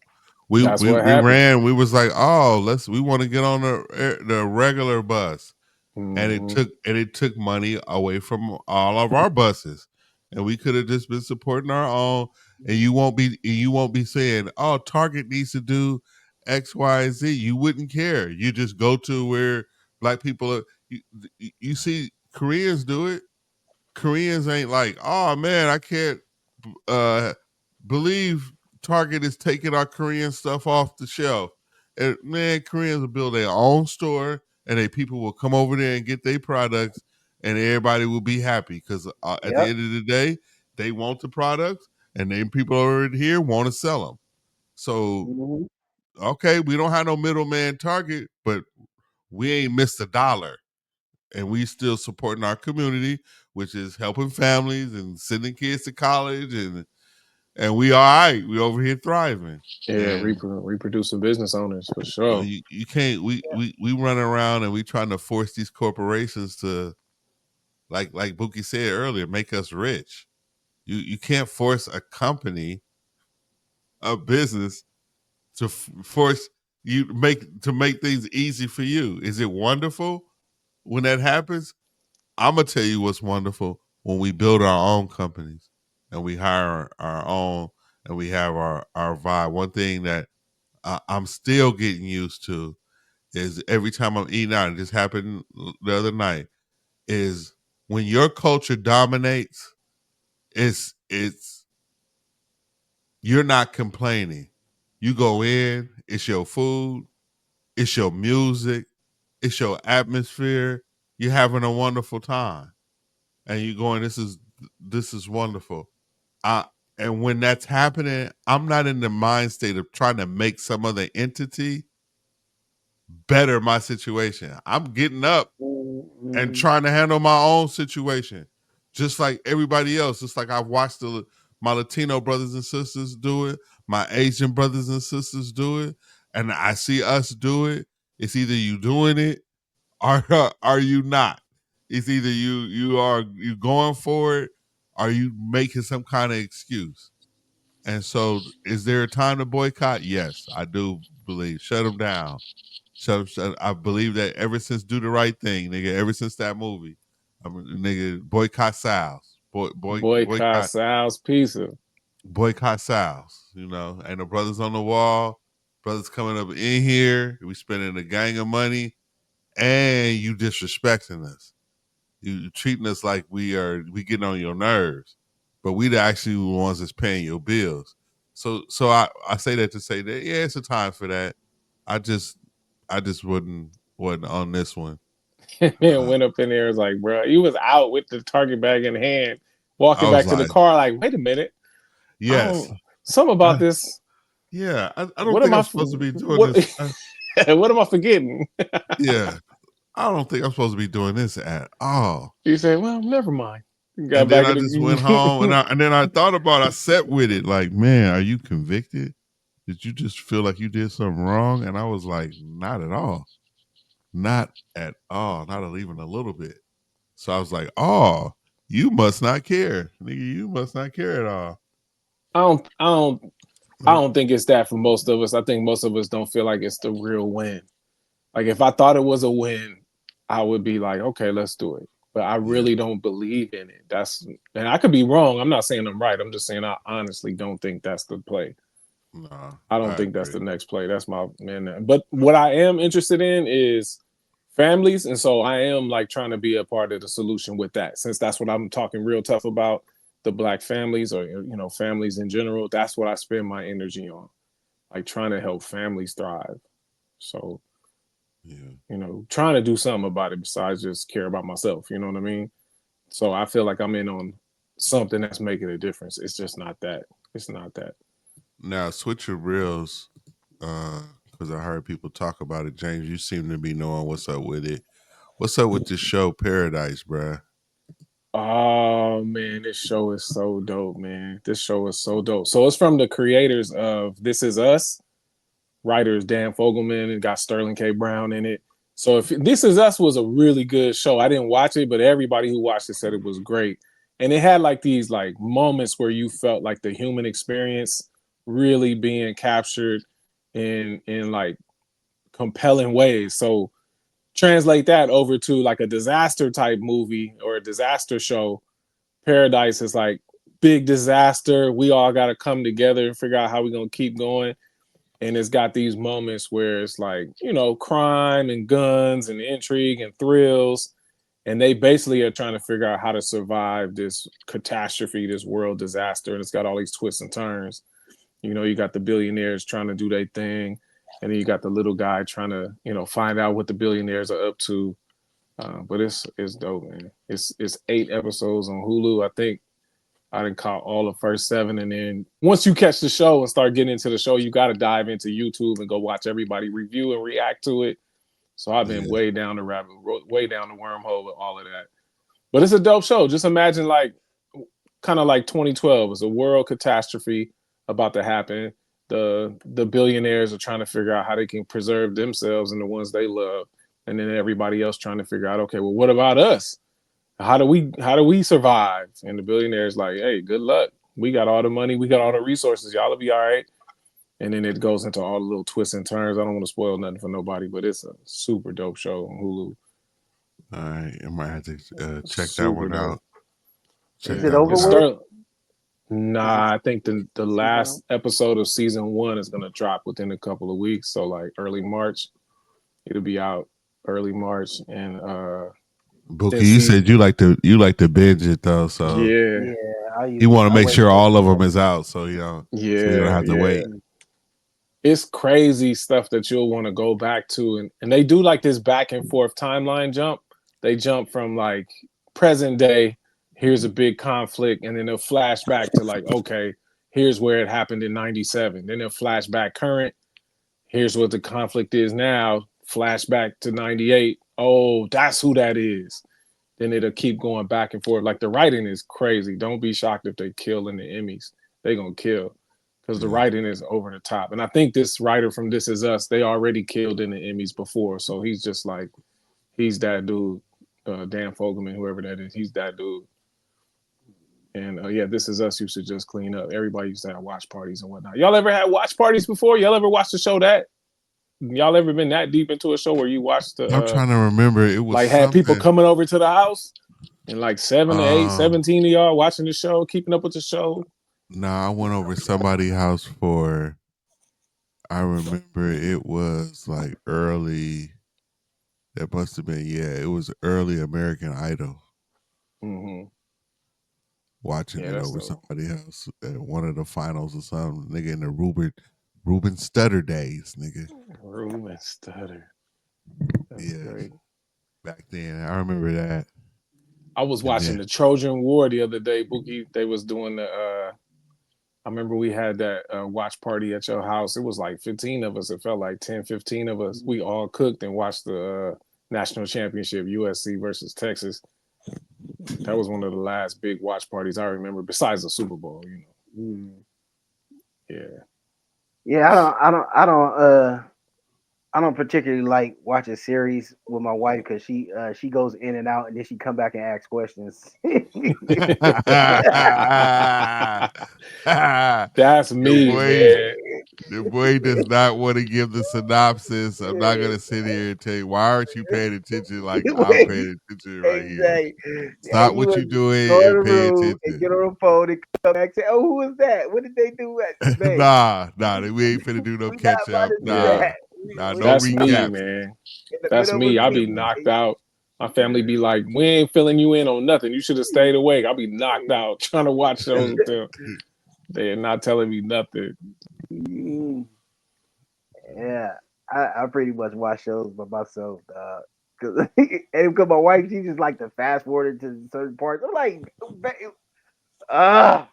We That's we what we happened. ran. We was like, oh, we want to get on the regular bus, and Mm-hmm. it took money away from all of our buses, and we could have just been supporting our own. And you won't be saying, oh, Target needs to do X, Y, and Z. You wouldn't care. You just go to where black people are. You see Koreans do it. Koreans ain't like, oh man, I can't uh believe Target is taking our Korean stuff off the shelf. And man, Koreans will build their own store, and they people will come over there and get their products, and everybody will be happy because at the Yep. end of the day, they want the products, and then people over here want to sell them. So Mhm. okay, we don't have no middleman Target, but we ain't missed a dollar, and we still supporting our community, which is helping families and sending kids to college, and we all right. We over here thriving, Yeah, and reproducing business owners for sure. you can't. We run around and we trying to force these corporations to, like Buki said earlier, make us rich. You can't force a company, a business, to force you make things easy for you. Is it wonderful when that happens? I'm gonna tell you what's wonderful when we build our own companies and we hire our own and we have our vibe. One thing that I'm still getting used to is every time I'm eating out, and this happened the other night, is when your culture dominates, it's you're not complaining. You go in, it's your food, it's your music, it's your atmosphere. You're having a wonderful time, and you're going, this is wonderful. I and when that's happening, I'm not in the mind state of trying to make some other entity better my situation. I'm getting up and Mhm. trying to handle my own situation, just like everybody else. Just like I've watched my Latino brothers and sisters do it, my Asian brothers and sisters do it, and I see us do it. It's either you doing it or are you not. It's either you going for it or you making some kind of excuse. And so, is there a time to boycott? Yes, I do believe. Shut them down. I believe that ever since Do the Right Thing, nigga, ever since that movie, nigga, boycott Sal's. Boycott Boycott Sal's Pizza. Sal's, and the brothers on the wall, brothers coming up in here, we spending a gang of money, and you disrespecting us. You treating us like we getting on your nerves, but we the actually ones that's paying your bills. So I say that to say that yeah, it's a time for that. I just I just wasn't on this one. And Uh, went up in there, was like, bro, you was out with the Target bag in hand, walking I was back to the like, car, like, wait a minute, I yes, don't, something about I, this. yeah. I don't What think am I'm I? supposed to be doing What? this. What am I forgetting? Yeah, I don't think I'm supposed to be doing this at all. You say, well, never mind. And Got then back in I just went home and then I thought about it. I sat with it like, man, are you convicted? Did you just feel like you did something wrong? And I was like, not at all. Not at all. Not even a little bit. So I was like, oh, you must not care. Nigga, you must not care at all. I don't, I don't, I Like, don't think it's that for most of us. I think most of us don't feel like it's the real win. Like if I thought it was a win, I would be like, okay, let's do it. But I yeah, really don't believe in it. And I could be wrong. I'm not saying I'm right. I'm just saying I honestly don't think that's the play. no, I don't I think that's the agree. next play. That's my man. But what I am interested in is families, and so I am like trying to be a part of the solution with that. Since that's what I'm talking real tough about, the black families or families in general. That's what I spend my energy on, like trying to help families thrive. So Yeah. trying to do something about it besides just care about myself. You know what I mean? So I feel like I'm in on something that's making a difference. It's just not that. It's not that. Now switch your reels, because I heard people talk about it. James, you seem to be knowing what's up with it. What's up with this show, Paradise, bruh? Oh man, this show is so dope, man. This show is so dope. So it's from the creators of This Is Us, writers Dan Fogelman, and got Sterling K. Brown in it. So if This Is Us was a really good show, I didn't watch it, but everybody who watched it said it was great. And it had like these like moments where you felt like the human experience really being captured in like compelling ways. So translate that over to like a disaster type movie or a disaster show. Paradise is like big disaster. We all got to come together and figure out how we're going to keep going. And it's got these moments where it's like, crime and guns and intrigue and thrills. And they basically are trying to figure out how to survive this catastrophe, this world disaster. And it's got all these twists and turns. You got the billionaires trying to do their thing, and then you got the little guy trying to find out what the billionaires are up to. But it's dope, man. It's 8 episodes on Hulu. I think I didn't caught all the first 7, and then once you catch the show and start getting into the show, you got to dive into YouTube and go watch everybody review and react to it. So I've been Yeah. way down the way down the wormhole with all of that. But it's a dope show. Just imagine like kind of like 2012. It's a world catastrophe about to happen. The billionaires are trying to figure out how they can preserve themselves and the ones they love, and then everybody else trying to figure out, okay, well, what about us? How do we survive? And the billionaires like, hey, good luck. We got all the money, we got all the resources. Y'all will be all right. And then it goes into all the little twists and turns. I don't want to spoil nothing for nobody, but it's a super dope show on Hulu. All right, I might have to check that Super one dope. out. Check Is Yeah. it that over one It's out. with? start Is it Nah, I think the season? last episode of season 1 is gonna drop within a couple of weeks. So like early March. It'll be out early March. And then Bookie, you see said you like to binge it though, so yeah, Yeah, I you usually want to I make wait sure for all of them it. is out, so you don't yeah, have to yeah. wait. It's crazy stuff that you'll want to go back to, and they do like this back and forth timeline jump. They jump from like present day, here's a big conflict, and then they'll flash back to like, okay, here's where it happened in 97. Then they'll flash back current, here's what the conflict is now, flashback to 98. Oh, that's who that is. Then it'll keep going back and forth. Like the writing is crazy. Don't be shocked if they kill in the Emmys. They gonna kill because the Yeah. writing is over the top. And I think this writer from This Is Us, they already killed in the Emmys before, so he's just like he's that dude. Dan Fogelman, whoever that is, he's that dude. And yeah, This Is Us used to just clean up. Everybody used to have watch parties and whatnot. Y'all ever had watch parties before? Y'all ever watched the show that? Y'all ever been that deep into a show where you watched the I'm trying to remember. It was like had people something. coming over to the house and like 7 to 8, Um, 17 of y'all watching the show, keeping up with the show? nah, I went over somebody's house for. I remember it was like early. That must have been, yeah. It was early American Idol. Mm-hmm. Watching Yeah, it that's over the somebody's house at one of the finals or something. Nigga in the Ruben Stutter days, nigga. Ruben Stutter. That's Yeah, great. back then I remember that. I was And watching then the Trojan War the other day, Bookie. They was doing the I remember we had that watch party at your house. It was like 15 of us. It felt like 10, 15 of us. We all cooked and watched the national championship, USC versus Texas. That was one of the last big watch parties I remember, besides the Super Bowl. Mm. Yeah. Yeah, I don't particularly like watching series with my wife because she goes in and out and then she come back and ask questions. That's the me, boy man. the boy does not want to give the synopsis. I'm not gonna sit here and tell you why aren't you paying attention like I'm paying attention right here. Exactly. Yeah, Stop you what would you're doing go in and the pay room and attention. get on the phone and come back and say, "Oh, who is that? What did they do?" Babe, Nah, we ain't finna do no we not catch about up. to do Yeah. Nah, that. no That's I'm me, recaps. man. in the That's middle of me. a I'll be meeting. knocked out. My family be like, we ain't filling you in on nothing. You should have stayed awake. I'll be knocked out trying to watch shows with them. They're not telling me nothing. Mm, yeah, I pretty much watch shows by myself, cause and because my wife, she just like to fast forward into certain parts. I'm like, ah,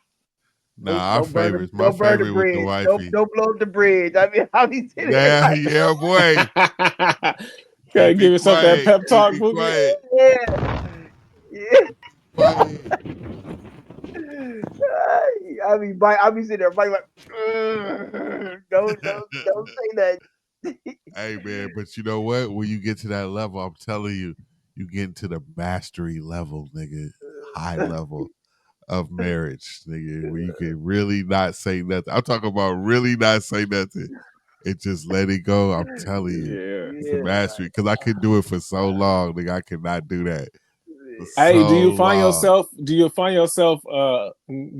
Nah, our favorites. My don't burn the favorite with the bridge, wifey. don't blow up the bridge. I mean, I'll be sitting there Yeah, like, yeah, boy. Hey, Gotta be give yourself that quiet. pep Hey, talk, be Boogie. quiet. yeah, yeah. Quiet. I'll be sitting there, like, don't say that. Hey man, but you know what? When you get to that level, I'm telling you, you get into the mastery level, nigga, high level of marriage, nigga, where you can really not say nothing. I'm talking about really not say nothing and just let it go. I'm telling you, Yeah. it's a Yeah, mastery because I could do it for so long, nigga. I could not do that for Hey, do so you find long. yourself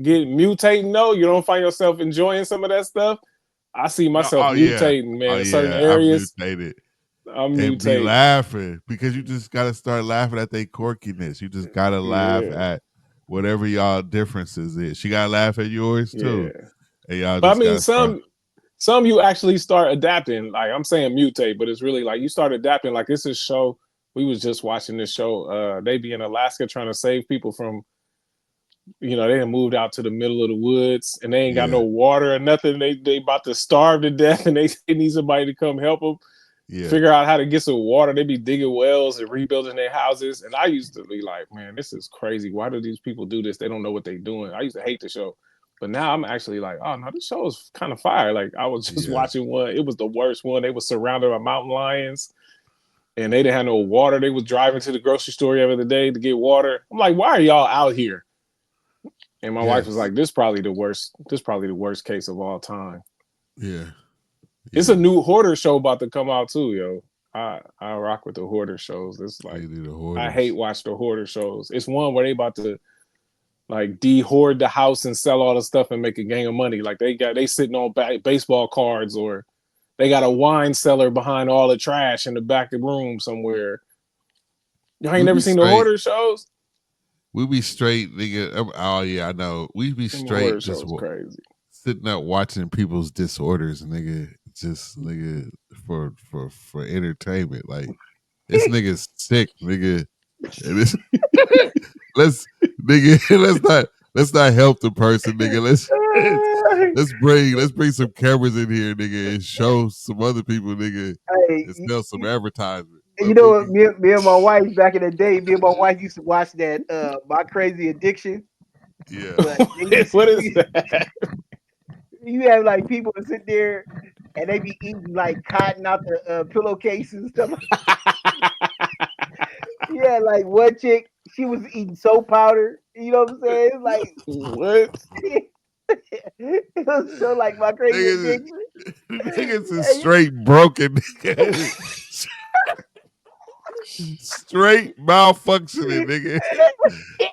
get mutating though? You don't find yourself enjoying some of that stuff? I see No, myself oh yeah, mutating, oh man. In certain yeah, I've areas, mutated. I'm And be mutating. laughing because you just got to start laughing at their quirkiness. You just got to laugh Yeah. at whatever y'all differences is. She got to laugh at yours too. Yeah. And y'all But I just mean, gotta start. some you actually start adapting. Like I'm saying mutate, but it's really like you start adapting. Like this is show. We was just watching this show. They be in Alaska trying to save people from, they done moved out to the middle of the woods and they ain't got no Yeah, water or nothing. They about to starve to death and they need somebody to come help them yeah, figure out how to get some water. They be digging wells and rebuilding their houses. And I used to be like, man, this is crazy. Why do these people do this? They don't know what they're doing. I used to hate the show. But now I'm actually like, oh no, this show is kind of fire. Like I was just yeah, watching one. It was the worst one. They were surrounded by mountain lions and they didn't have no water. They was driving to the grocery store every other day to get water. I'm like, why are y'all out here? And my wife was yes, like, "This probably the worst. This probably the worst case of all time." yeah, It's a yeah. new hoarder show about to come out too, yo. I rock with the hoarder shows. It's They like do the I hate hoarders. watch the hoarder shows. It's one where they about to like de-hoard the house and sell all the stuff and make a gang of money. Like they sitting on baseball cards or they got a wine cellar behind all the trash in the back of the room somewhere. Y'all ain't We never be seen the straight. hoarder shows? We be straight, nigga. Oh yeah, I know. We be Them hoarder straight, just shows crazy. sitting up watching people's disorders, nigga. Just nigga for entertainment. Like this nigga's sick, nigga. And this let's nigga, let's not help the person, nigga. Let's bring some cameras in here, nigga, and show some other people, nigga, Hey, and sell some advertisement. you But know we what? be Me and my wife back in the day, me and my wife used to watch that My Crazy Addiction. yeah. But they used What is to, that? you have like people to sit there and they be eating like cotton out the pillowcase and stuff. Yeah, like one chick, she was eating soap powder. You know what I'm saying? It's like What? it was so like My Crazy Niggas, Addiction. niggas is straight broken, nigga. Straight malfunctioning, nigga.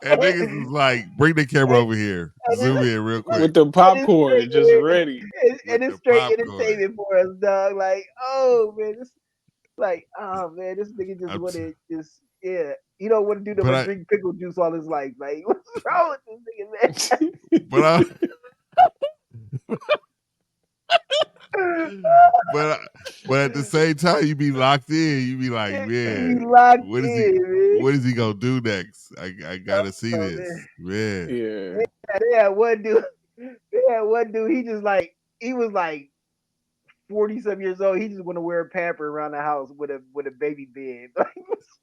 And niggas is like, bring the camera and, over here. and Zoom it's, in real quick With the it's popcorn just straight, ready. with it's the straight popcorn. entertainment for us, dog. Like, oh man, this like, oh man, this nigga just I'm want t- to just yeah. You don't want to do nothing but but I, drink pickle juice all his life. Like, what's wrong with this nigga, but I, but I, but at the man? same time, you be locked in. You be like, He man, locked what is he? in, man. What is he gonna do next? I gotta see Oh this, man, man. Yeah. they had one dude. They had one dude. He just like he was like 40 some years old. He just want to wear a pamper around the house with a baby bed.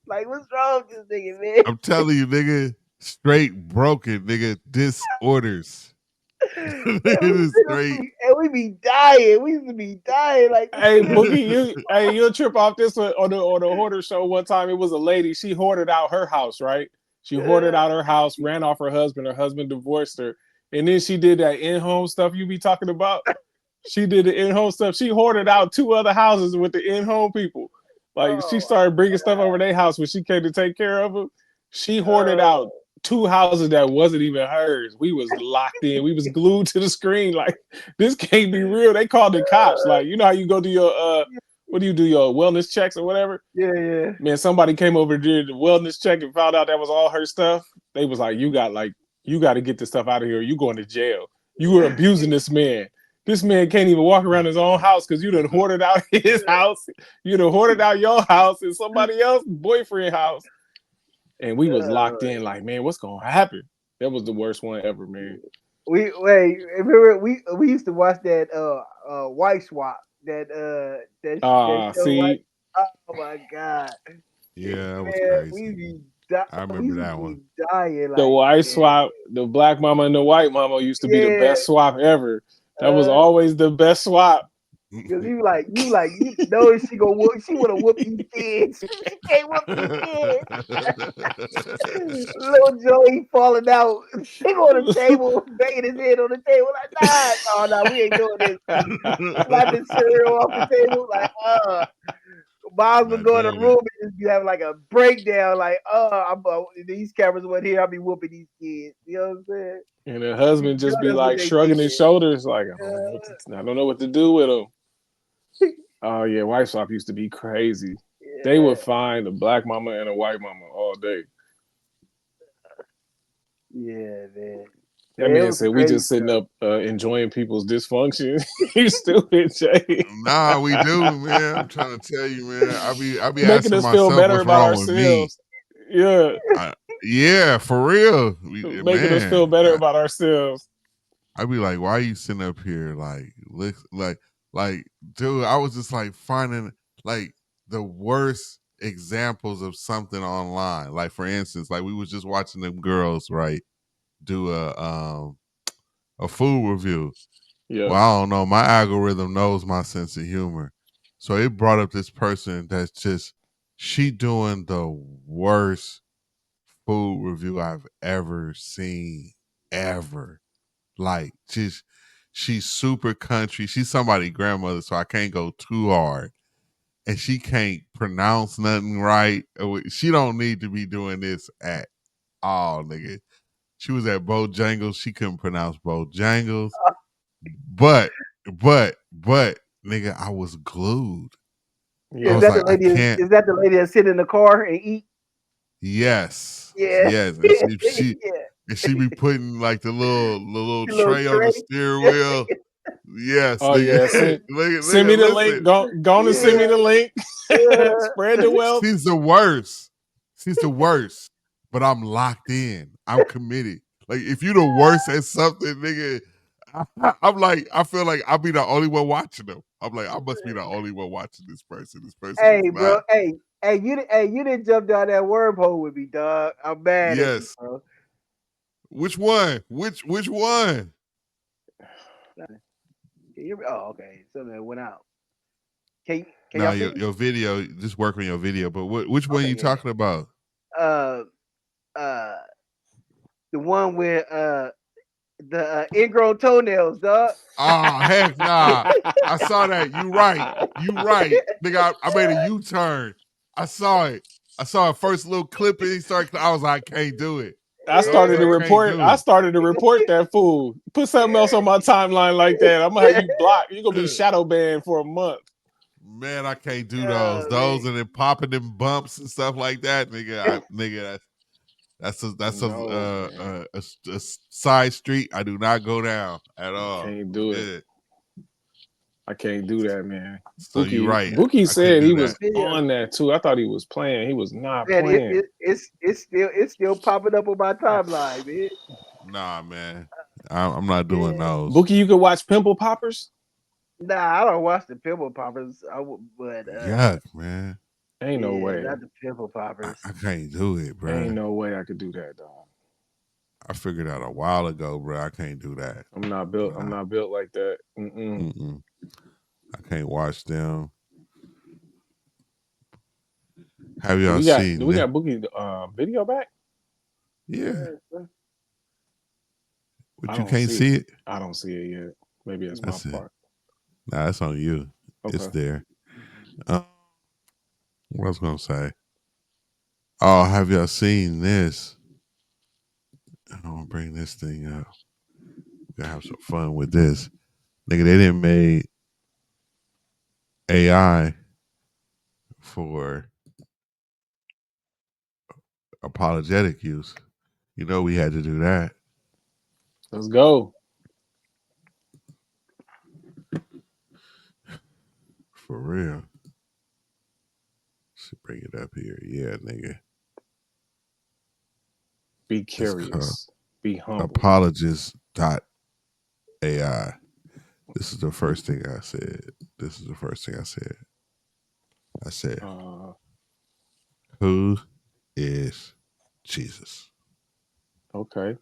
Like what's wrong with this nigga, man? I'm telling you, nigga, straight broken, nigga, disorders. And It is straight. we be dying. We used to be dying. Like this Hey nigga. Boogie, you'll trip off this one on the hoarder show one time. It was a lady. She hoarded out her house, right? She hoarded out her house, ran off her husband. Her husband divorced her, and then she did that in-home stuff you be talking about. She did the in-home stuff. She hoarded out two other houses with the in-home people. Like she Oh, started bringing stuff over their house when she came to take care of them. She hoarded out oh, two houses that wasn't even hers. We was locked in. We was glued to the screen. Like this can't be real. They called the cops. Like you know how you go do your what do you do your wellness checks or whatever? yeah, yeah. Man, somebody came over did the wellness check and found out that was all her stuff. They was like you got to get this stuff out of here. You going to jail. You were abusing this man. This man can't even walk around his own house because you done hoarded out his house. You done hoarded out your house and somebody else's boyfriend house. And we was locked in like, man, what's gonna happen? That was the worst one ever, man. We wait. Remember we used to watch that Wife Swap that show Wife. See, Oh my god, Yeah, that was man, crazy. I we remember used to that be one. dying the like wife man. swap, the black mama and the white mama used to be the Yeah, best swap ever. That was uh, always the best swap. cause you know she gonna whoop, she wanna whoop these kids. She can't whoop these kids. Little Joey falling out, sitting on the table, banging his head on the table like, nah, we ain't doing this. Slapping cereal off the table like, Miles would My go in the nigga. room and just be having like a breakdown, like, these cameras went here, I'll be whooping these kids. You know what I'm saying? And the You husband know just be that's what like they shrugging his thinking. shoulders, like Uh, I don't know what to do with him. Oh yeah, wife swap used to be crazy. They yeah, would find a black mama and a white mama all day. yeah, man. That Yeah, it man was some said we crazy just sitting stuff. up enjoying people's dysfunction. You stupid, Jay. Nah, we do, man. I'm trying to tell you, man. I be Making asking us feel myself better what's about wrong with me. ourselves. Yeah, I, yeah, for real, making us feel man. better about ourselves. I be like, why are you sitting up here like, dude? I was just like finding like the worst examples of something online. Like for instance, like we was just watching them girls right do a food review. Yeah, Well, I don't know. My algorithm knows my sense of humor, so it brought up this person that's just she doing the worst food review I've ever seen ever. Like just she's super country. She's somebody's grandmother, so I can't go too hard. And she can't pronounce nothing right. She don't need to be doing this at all, nigga. She was at Bojangles. She couldn't pronounce Bojangles. But, but, nigga, I was glued. I Is was yeah. that the like, I lady? can't. Is that the lady that sit in the car and eat? Yes, Yeah, yes. And yeah. she be putting like the little The little tray on the tray. steering wheel. Yes, Oh nigga. yeah. Send me the link. Listen. Go and send me Yeah, the link. yeah. Spread the wealth. She's the worst. She's the worst. But I'm locked in. I'm committed. Like if you the worst at something, nigga, I'm like, I feel like I'll be the only one watching them. I'm like, I must be the only one watching this person. This person is Hey, not. bro. Hey, you didn't jump down that wormhole with me, dog. I'm mad at you, Yes. bro. Which one? Which one? Can you hear me? Oh, okay. Something went out. Can Nah, y'all see your me? your video, just work on your video. But which one Okay, you yeah, talking about? yeah. Uh, the one with the ingrown toenails, dog. Oh, heck nah. I saw that. You right. You right. Nigga, I made a U-turn. I saw it. I saw a first little clip and he started. I was like, I can't do it. I Those started to I can't report. I do. started to report that fool. Put something else on my timeline like that. I'm gonna have you blocked. You're gonna be shadow banned for a month. Man, I can't do those. Oh, man. Those and then popping them bumps and stuff like that, nigga. Nigga, No, man. a side street I do not go down at all. Can't I'm do it. good. I can't do that, man. So you right. Buki I couldn't said do he This was that. video, on that too. I thought he was playing. He was not man, playing. it's still popping up on my timeline, man. Nah, man. I'm not doing Yeah. those. Buki, you could watch Pimple Poppers. Nah, I don't watch the pimple poppers. But Yuck, man. Ain't no yeah, way. not the pimple poppers. I can't do it, Ain't bro. no way I could do that, dog. I figured out a while ago, bro. I can't do that. I'm not built. I'm Nah. not built like that. Mm-mm. Mm-mm. I can't watch them. Have Do y'all we got? seen Do we that? got Buki video back? Yeah. I But you don't can't see it. see it? I don't see it yet. Maybe that's my That's it. part. Nah, that's on you. It's Okay. there. What I was gonna say. Oh, have y'all seen this? I'm gonna bring this thing up. We're gonna have some fun with this. Nigga, they didn't made AI for apologetic use. You know we had to do that. Let's go. For real. Should bring it up here. Yeah, nigga. Be It's called curious. Be humble. apologist.ai. This is the first thing I said. This is the first thing I said. I said, Uh, who is Jesus? okay.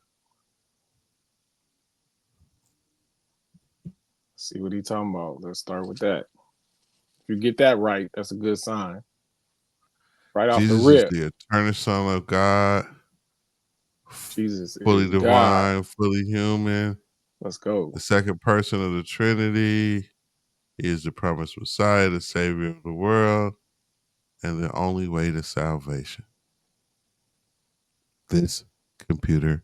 See what he talking about. Let's start with that. If you get that right, that's a good sign. Right off the Jesus is rip, the eternal Son of God, Jesus fully is God. divine, fully human, Let's go. the second person of the Trinity. He is the promised Messiah, the Savior of the world, and the only way to salvation. This computer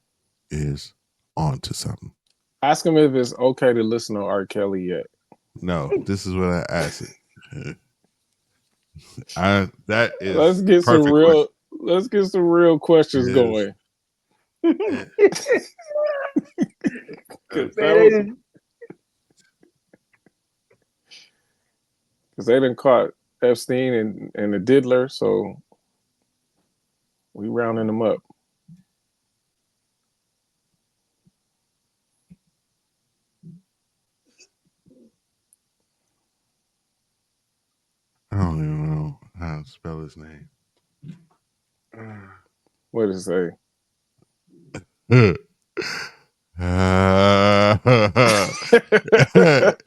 is on to something. Ask him if it's okay to listen to R. Kelly yet. No, this is what I asked it. That Let's is get some perfect question. real. Let's get some real questions It is. going. Eh, Cause that Man, they was just, because they done caught Epstein and the diddler, so we rounding them up. I don't even know how to spell his name. What does it it, say?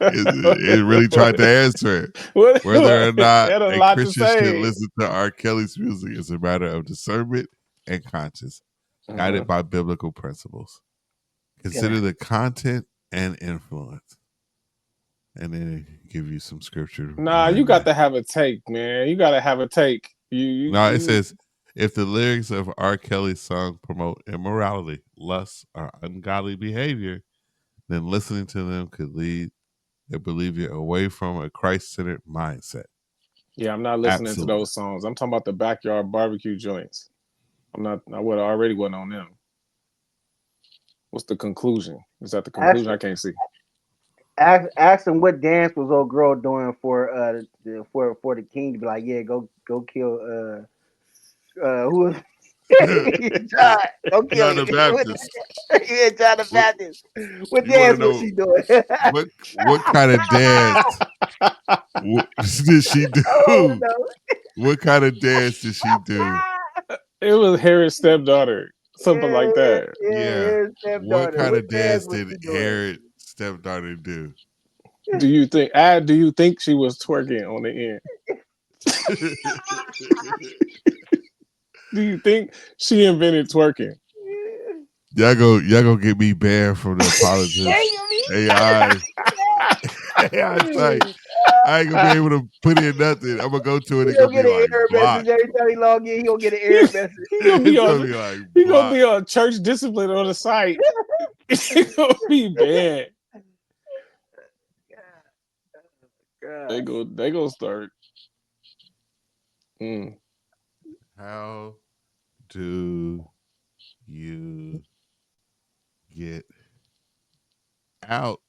it really tried to answer it. Whether or It not had a a lot to Christian should say. listen to R. Kelly's music is a matter of discernment and conscience, Uh-uh. guided by biblical principles. gonna Consider the content and influence, and then give you some scripture Nah, you behind got that. to have a take, man. You got to have a take. Now it says if the lyrics of R. Kelly's song promote immorality, lust, or ungodly behavior, then listening to them could lead a believer away from a Christ-centered mindset. Yeah, I'm not listening to Absolutely. those songs. I'm talking about the backyard barbecue joints. I'm not. I would already went on them. What's the conclusion? Is that the ask conclusion? I can't see. ask them what dance was old girl doing for for the king to be like, yeah, go kill who was John, go kill John him. the Baptist. Yeah, John the What, Baptist. What you want to dance was know she doing? what kind of dance did she Oh do? no. What kind of dance did she do? It was Harry's stepdaughter, something Yeah, like yeah, that. yeah, Yeah. his What stepdaughter. kind What of dance dance was did she doing? Herod's stepdaughter do? Do you think? Ad, do you think she was twerking on the end? Do you think she invented twerking? y'all go get me banned from the Dang apologist me. AI site. I ain't gonna be able to put in nothing. I'm gonna go to it. He It's gonna gonna be get an like error message blocked. every time he log in. He gonna get an he, error message. he gonna be It's on. gonna be like He gonna blocked. be on church discipline on the site. He gonna be banned. They God. go. They gonna start. Mm. How do you get out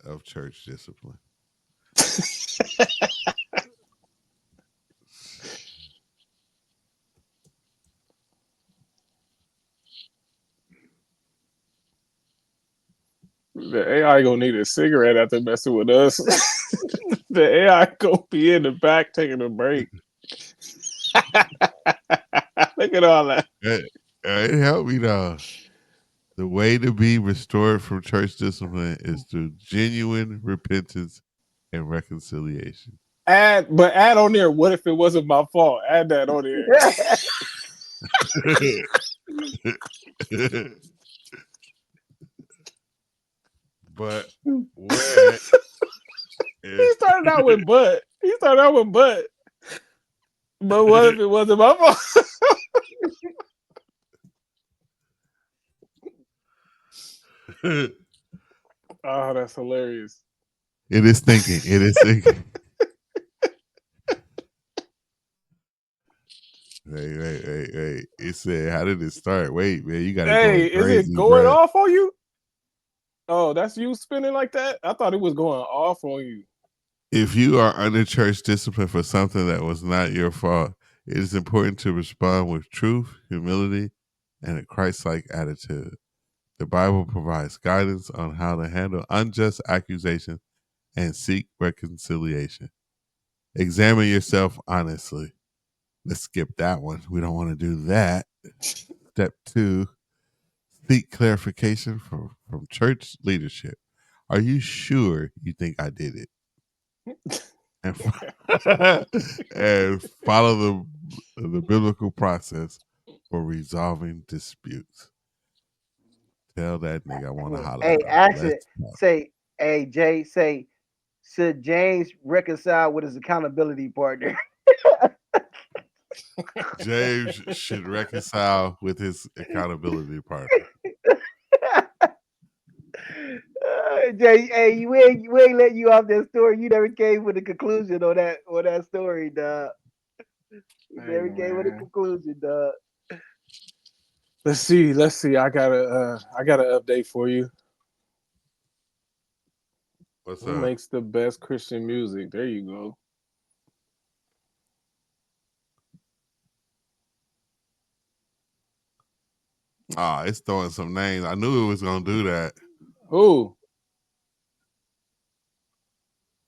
of church discipline? The AI gonna need a cigarette after messing with us. The AI gonna be in the back taking a break. Look at all that. It helped me though. The way to be restored from church discipline is through genuine repentance and reconciliation. Add on there. What if it wasn't my fault? Add that on there. But what He if started out with but. He started out with but. But what if it wasn't my fault? it Oh, that's hilarious. is thinking? It is thinking. Wait. It said, how did it start? Wait, man, you got it Hey, going is it crazy, going bruh. off on you? Oh, that's you spinning like that? I thought it was going off on you. If you are under church discipline for something that was not your fault, it is important to respond with truth, humility, and a Christ like attitude. The Bible provides guidance on how to handle unjust accusations and seek reconciliation. Examine yourself honestly. Let's skip that one. We don't want to do that. Step two, seek clarification from church leadership. Are you sure you think I did it? And, and follow the biblical process for resolving disputes. Tell that nigga I want to holler Hey, at him. ask it. Let's talk. Say, hey Jay, say, should James reconcile with his accountability partner? James should reconcile with his accountability partner. Jay, hey, we ain't letting you off that story. You never came with a conclusion on that story, dog. You Hey never came with a man. conclusion, dog. Let's see. I got a update for you. What's Who up? makes the best Christian music? There you go. Ah, it's throwing some names. I knew it was gonna do that. Who?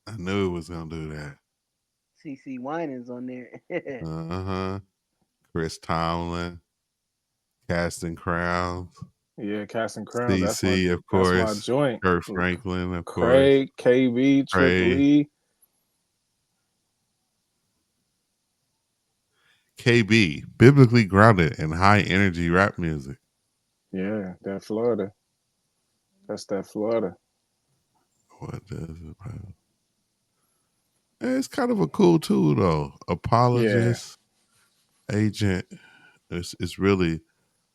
I knew it was gonna do that. CC Winans on there. Uh-huh. Chris Tomlin, Casting Crowns, Yeah, Casting Crowns. CC, of That's my course. joint. Kurt Franklin, of course. Craig, KB, Triple Trey, E. KB, biblically grounded and high energy rap music. Yeah, that Florida. That's that Florida. What does it about? It's kind of a cool tool though. Yeah. Apologist, agent. It's really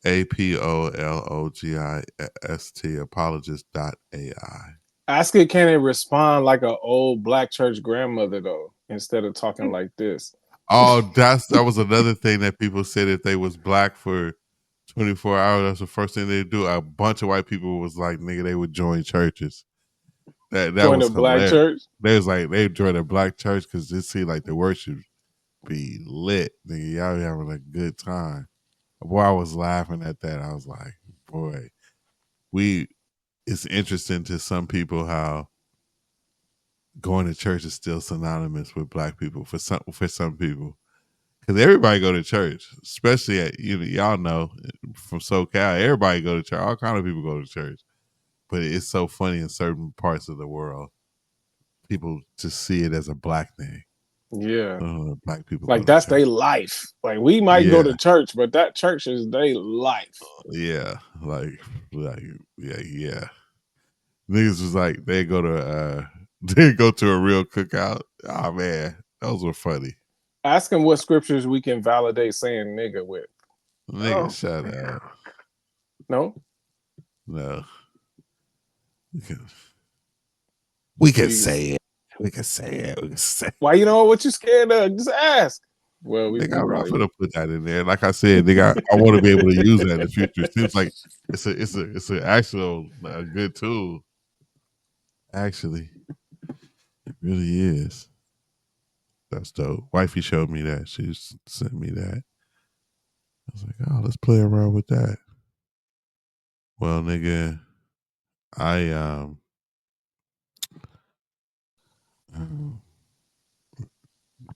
APOLOGIST, apologist.ai. Ask it, can it respond like an old black church grandmother though, instead of talking like this? Oh, that was another thing that people said if they was black for 24 hours, that's the first thing they do. A bunch of white people was like, nigga, they would join churches. That Join was the black hilarious. church. They was like they joined a black church because it seemed like the worship be lit. Nigga, y'all be having a good time. Boy, I was laughing at that. I was like, boy, we it's interesting to some people how going to church is still synonymous with black people for some people. Because everybody go to church, especially at y'all know from SoCal, everybody go to church. All kind of people go to church, but it's so funny in certain parts of the world, people just see it as a black thing. Yeah. Black people go Like to that's church. their life. Like we might go Yeah, to church, but that church is their life. yeah, like yeah, yeah. Niggas was like they go to they go to a real cookout. Oh man, those were funny. Ask them what scriptures we can validate saying nigga with. Nigga, Oh, shut up. No? No, we can, we What can do you say it. We can say it. We can say. why you know what you scared of? Just ask. Well, Nigga, we I'm not probably gonna put that in there. Like I said, nigga, I want to be able to use that in the future. It seems like it's an actual a good tool. Actually, it really is. That's dope. Wifey showed me that. She sent me that. I was like, oh, let's play around with that. Well, nigga, I um,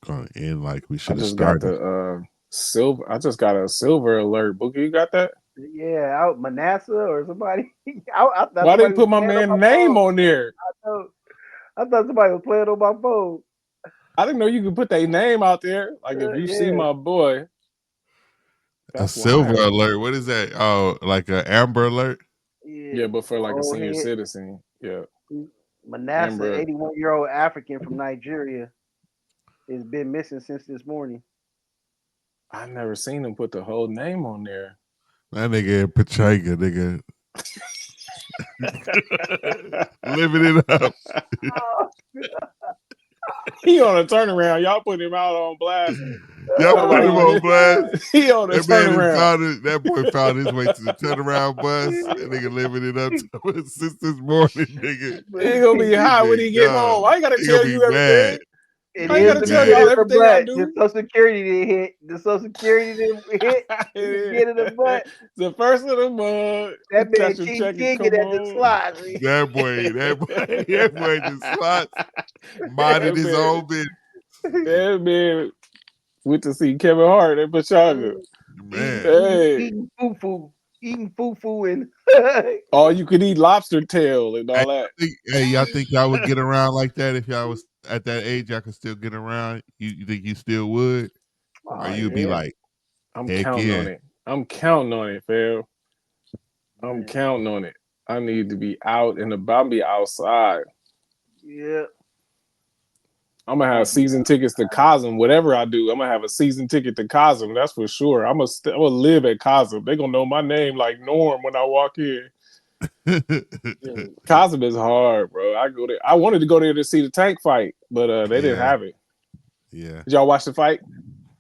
gonna end like we I should have just got started. the silver. I just got a silver alert. Bookie, you got that? yeah, out Manasseh or somebody. I thought Why they somebody was put my playing on my man name phone. on there? I, I thought somebody was playing on my phone. I didn't know you could put their name out there. Like if you see Yeah, my boy, A that's silver wild. alert. What is that? Oh, like an amber alert. yeah. Yeah, but for like a Old senior head. citizen, yeah. Manasseh, Amber, 81-year-old African from Nigeria, has been missing since this morning. I never seen him put the whole name on there. That nigga in Pachanga, nigga. Living it up. He on a turnaround. Y'all put him out on blast. Y'all Talking put about him he on blast. he on a That man has turnaround. found it. That boy found his way to the turnaround bus. That nigga living it up since this morning, nigga. He gonna be He high when been he get gone. home. I ain't gotta He gonna tell be you mad. everything. It He I ain't gonna is be gotta the tell mad. y'all beginning of everything I butt. The do. Social Security didn't hit. The Social Security didn't hit. The beginning of butt. The first of the month, That man catch a King check and King at come the home. slots. That boy just slots, minded his own business. That man went to see Kevin Hart at Pachanga. Man. Hey, Eating fufu, eating fufu, and all you could eat lobster tail and Hey, all that. y'all think y'all would get around like that if y'all was at that age? Y'all could still get around. You think you still would, or oh you'd be yeah, like, I'm heck counting on yeah. it. I'm counting on it, fam. I'm man. counting on it. I need to be out and about, be outside. Yeah, I'm gonna have I'll be season tickets to Cosm. Whatever I do, I'm gonna have a season ticket to Cosm. That's for sure. I'm gonna live at Cosm. They gonna know my name like Norm when I walk in. Cosm is hard, bro. I go there. I wanted to go there to see the tank fight, but they didn't Yeah, have it. yeah. Did y'all watch the fight?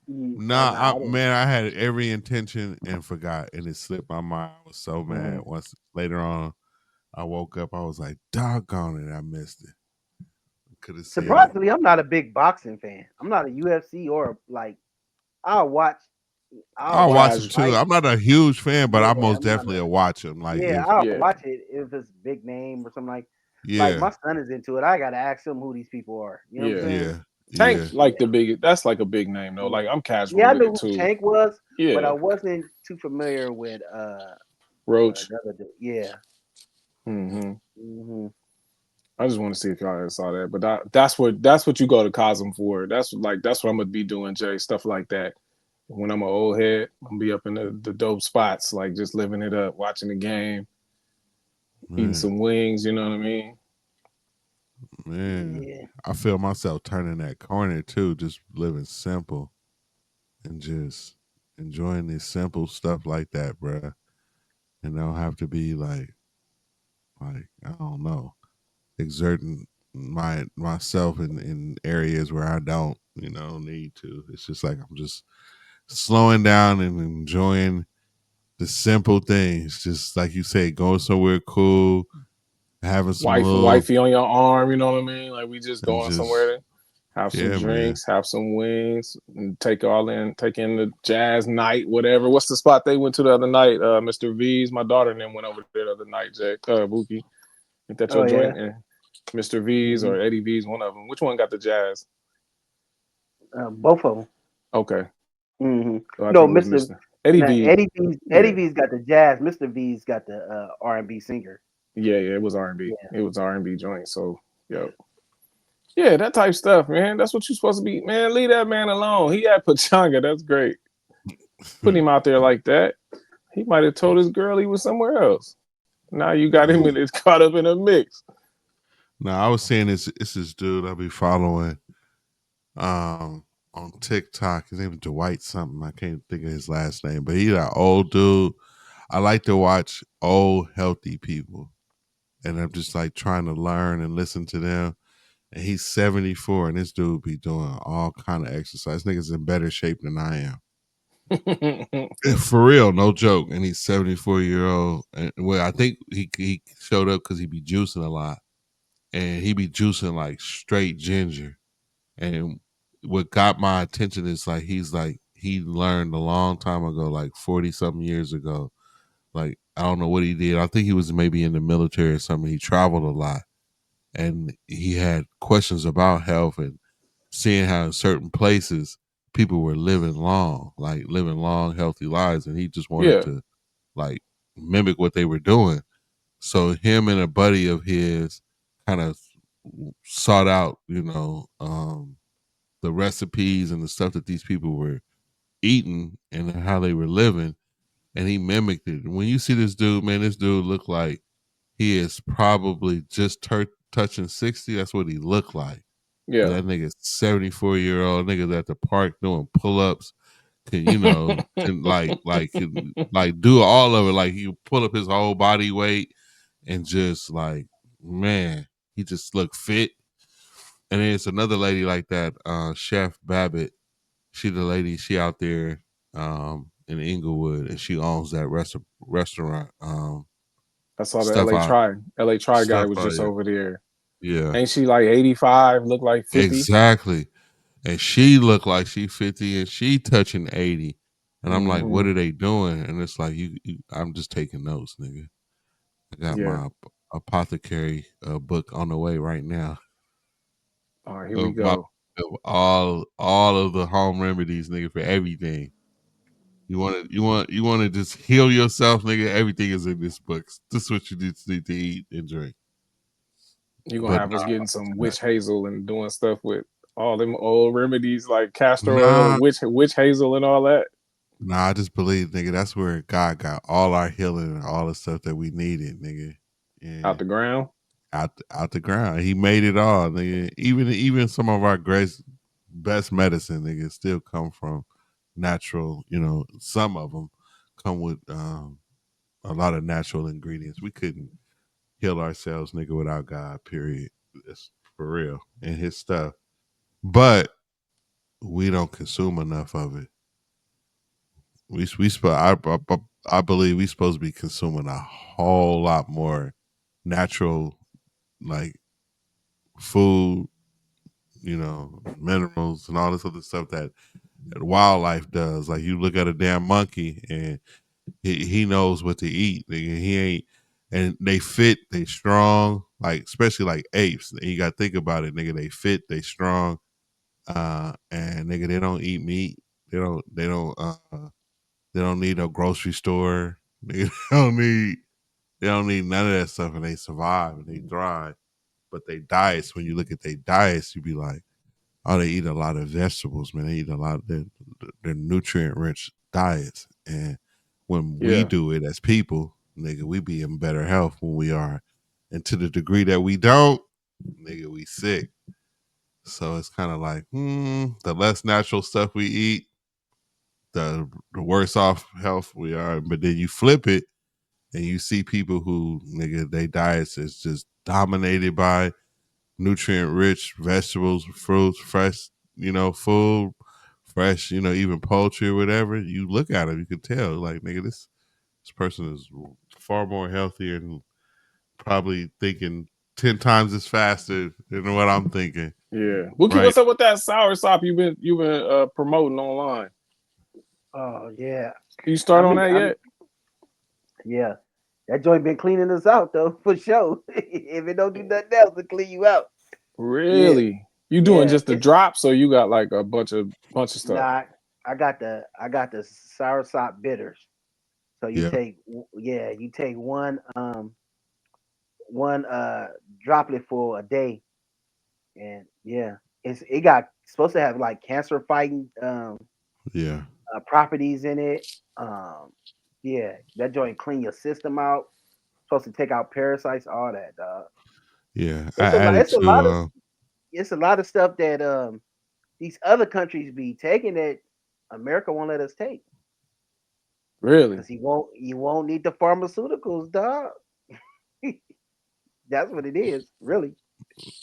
Nah, nah, I didn't. man, I had every intention and forgot, and it slipped my mind. I was so mad. Mm. Once later on, I woke up. I was like, "Doggone it, I missed it." could have seen it. Surprisingly, I'm not a big boxing fan. I'm not a UFC or like I'll watch I'll I'll watch watch a him Casual. too. fight. I'm not a huge fan, but Yeah, I most I'm not definitely a will watch him. Like yeah, if I'll Yeah. watch it if it's big name or something like yeah, my son is into it. I gotta ask him who these people are. You know what I'm Yeah. saying? yeah, Tank yeah, like the big. That's like a big name though. Yeah. Like I'm casual Yeah, I with knew it who too. Tank was, but I Yeah. wasn't too familiar with Roach. another dude. Yeah. Hmm. Hmm. I just want to see if y'all ever saw that. But that's what you go to Cosm for. That's what I'm gonna be doing, Jay. Stuff like that. When I'm an old head, I'm gonna be up in the dope spots, like just living it up, watching the game, eating man, some wings. You know what I mean? man. Yeah. I feel myself turning that corner too, just living simple and just enjoying this simple stuff like that, bruh. And don't have to be like I don't know, exerting myself in areas where I don't, need to. It's just like I'm just slowing down and enjoying the simple things. Just like you say, going somewhere cool, having some little Wifey on your arm. You know what I mean? Like we just and going just somewhere to have some yeah, man. drinks, have some wings, and take in the jazz night, whatever. What's the spot they went to the other night? Mr. V's. My daughter and then went over there the other night. Jay, Buki. Ain't that your Oh joint? yeah. And Mr. V's Hmm. or Eddie V's, one of them. Which one got the jazz? Both of them. Okay. Hmm. So I No, think it was Mister. Mr. Eddie Now V. Eddie Yeah. V's got the jazz. Mister V's got the R&B singer. Yeah, it was R&B. Yeah. It was R&B joint. So, Yeah. yo. Yeah, that type stuff, man. That's what you're supposed to be. Man, leave that man alone. He at Pachanga. That's great. Put him out there like that. He might have told his girl he was somewhere else. Now you got him Yeah. in it's caught up in a mix. No, I was saying this. It's this dude I be following on TikTok. His name is Dwight something. I can't think of his last name, but he's an old dude. I like to watch old healthy people, and I'm just like trying to learn and listen to them. And he's 74, and this dude be doing all kind of exercise. Nigga's in better shape than I am. For real, no joke. And he's 74-year old. And well, I think he showed up because he be juicing a lot, and he be juicing like straight ginger. And what got my attention is like he learned a long time ago, like 40 something years ago. Like I don't know what he did. I think he was maybe in the military or something. He traveled a lot, and he had questions about health and seeing how in certain places people were living long, like living long, healthy lives, and he just wanted Yeah. to like mimic what they were doing. So him and a buddy of his kind of sought out, the recipes and the stuff that these people were eating and how they were living, and he mimicked it. When you see this dude, man, this dude looked like he is probably just touching 60. That's what he looked like. But Yeah. that nigga 74-year-old nigga at the park doing pull ups can can like do all of it. Like he pull up his whole body weight and just like man, he just look fit. And then it's another lady like that, Chef Babbitt. She the lady, she out there in Inglewood, and she owns that restaurant. I saw the Stuff LA out Try. LA Try guy stuff was out just here. over there. Yeah. Ain't she like 85, look like 50? Exactly. And she looked like she 50 and she touching 80. And I'm like, Hmm. what are they doing? And it's like I'm just taking notes, nigga. I got Yeah. my apothecary book on the way right now All right, here we of my go. of all of the home remedies, nigga, for everything. You want to just heal yourself, nigga. Everything is in this book. This is what you need to eat and drink. You gonna But have us getting some witch hazel and doing stuff with all them old remedies like castor oil, nah, witch hazel, and all that. nah, I just believe, nigga, that's where God got all our healing and all the stuff that we needed, nigga. Yeah. Out the ground. Out the ground. He made it all, nigga. Even some of our great best medicine, nigga, still come from natural. Some of them come with a lot of natural ingredients. We couldn't heal ourselves, nigga, without God. Period. It's for real and His stuff. But we don't consume enough of it. I believe we supposed to be consuming a whole lot more natural like food minerals and all this other stuff that wildlife does. Like you look at a damn monkey and he knows what to eat. Nigga. He ain't, and they fit, they strong. Like especially like apes. And you got to think about it, nigga. They fit, they strong. And nigga, they don't eat meat. They don't. They don't. They don't need no grocery store. Nigga, they don't need. They don't need none of that stuff, and they survive and they thrive. But they diets, when you look at their diets, you be like, oh, they eat a lot of vegetables, man. They eat a lot of their nutrient rich diets. And when we Yeah, do it as people, nigga, we be in better health when we are. And to the degree that we don't, nigga, we sick. So it's kind of like, the less natural stuff we eat, the worse off health we are. But then you flip it and you see people who, nigga, their diets is just dominated by nutrient rich vegetables, fruits, fresh, food, fresh, even poultry or whatever. You look at them, you can tell, like, nigga, this person is far more healthier and probably thinking 10 times as faster than what I'm thinking. yeah. Wookie, Right? what's up with that sour sop you've been promoting online? Oh yeah. You start on that I'm yet? yeah. That joint been cleaning us out though, for sure. If it don't do nothing else to clean you out. Yeah. Really? You doing Yeah. just the drops, or you got like a bunch of stuff? Nah, I got the soursop bitters. So Yeah, you take one droplet for a day, and yeah, it got supposed to have like cancer fighting yeah, properties in it. Um, yeah, that joint clean your system out. Supposed to take out parasites, all that. yeah. I It's a lot. added It's a to lot of stuff that these other countries be taking that America won't let us take Really? because you won't need the pharmaceuticals, dog. That's what it is, really.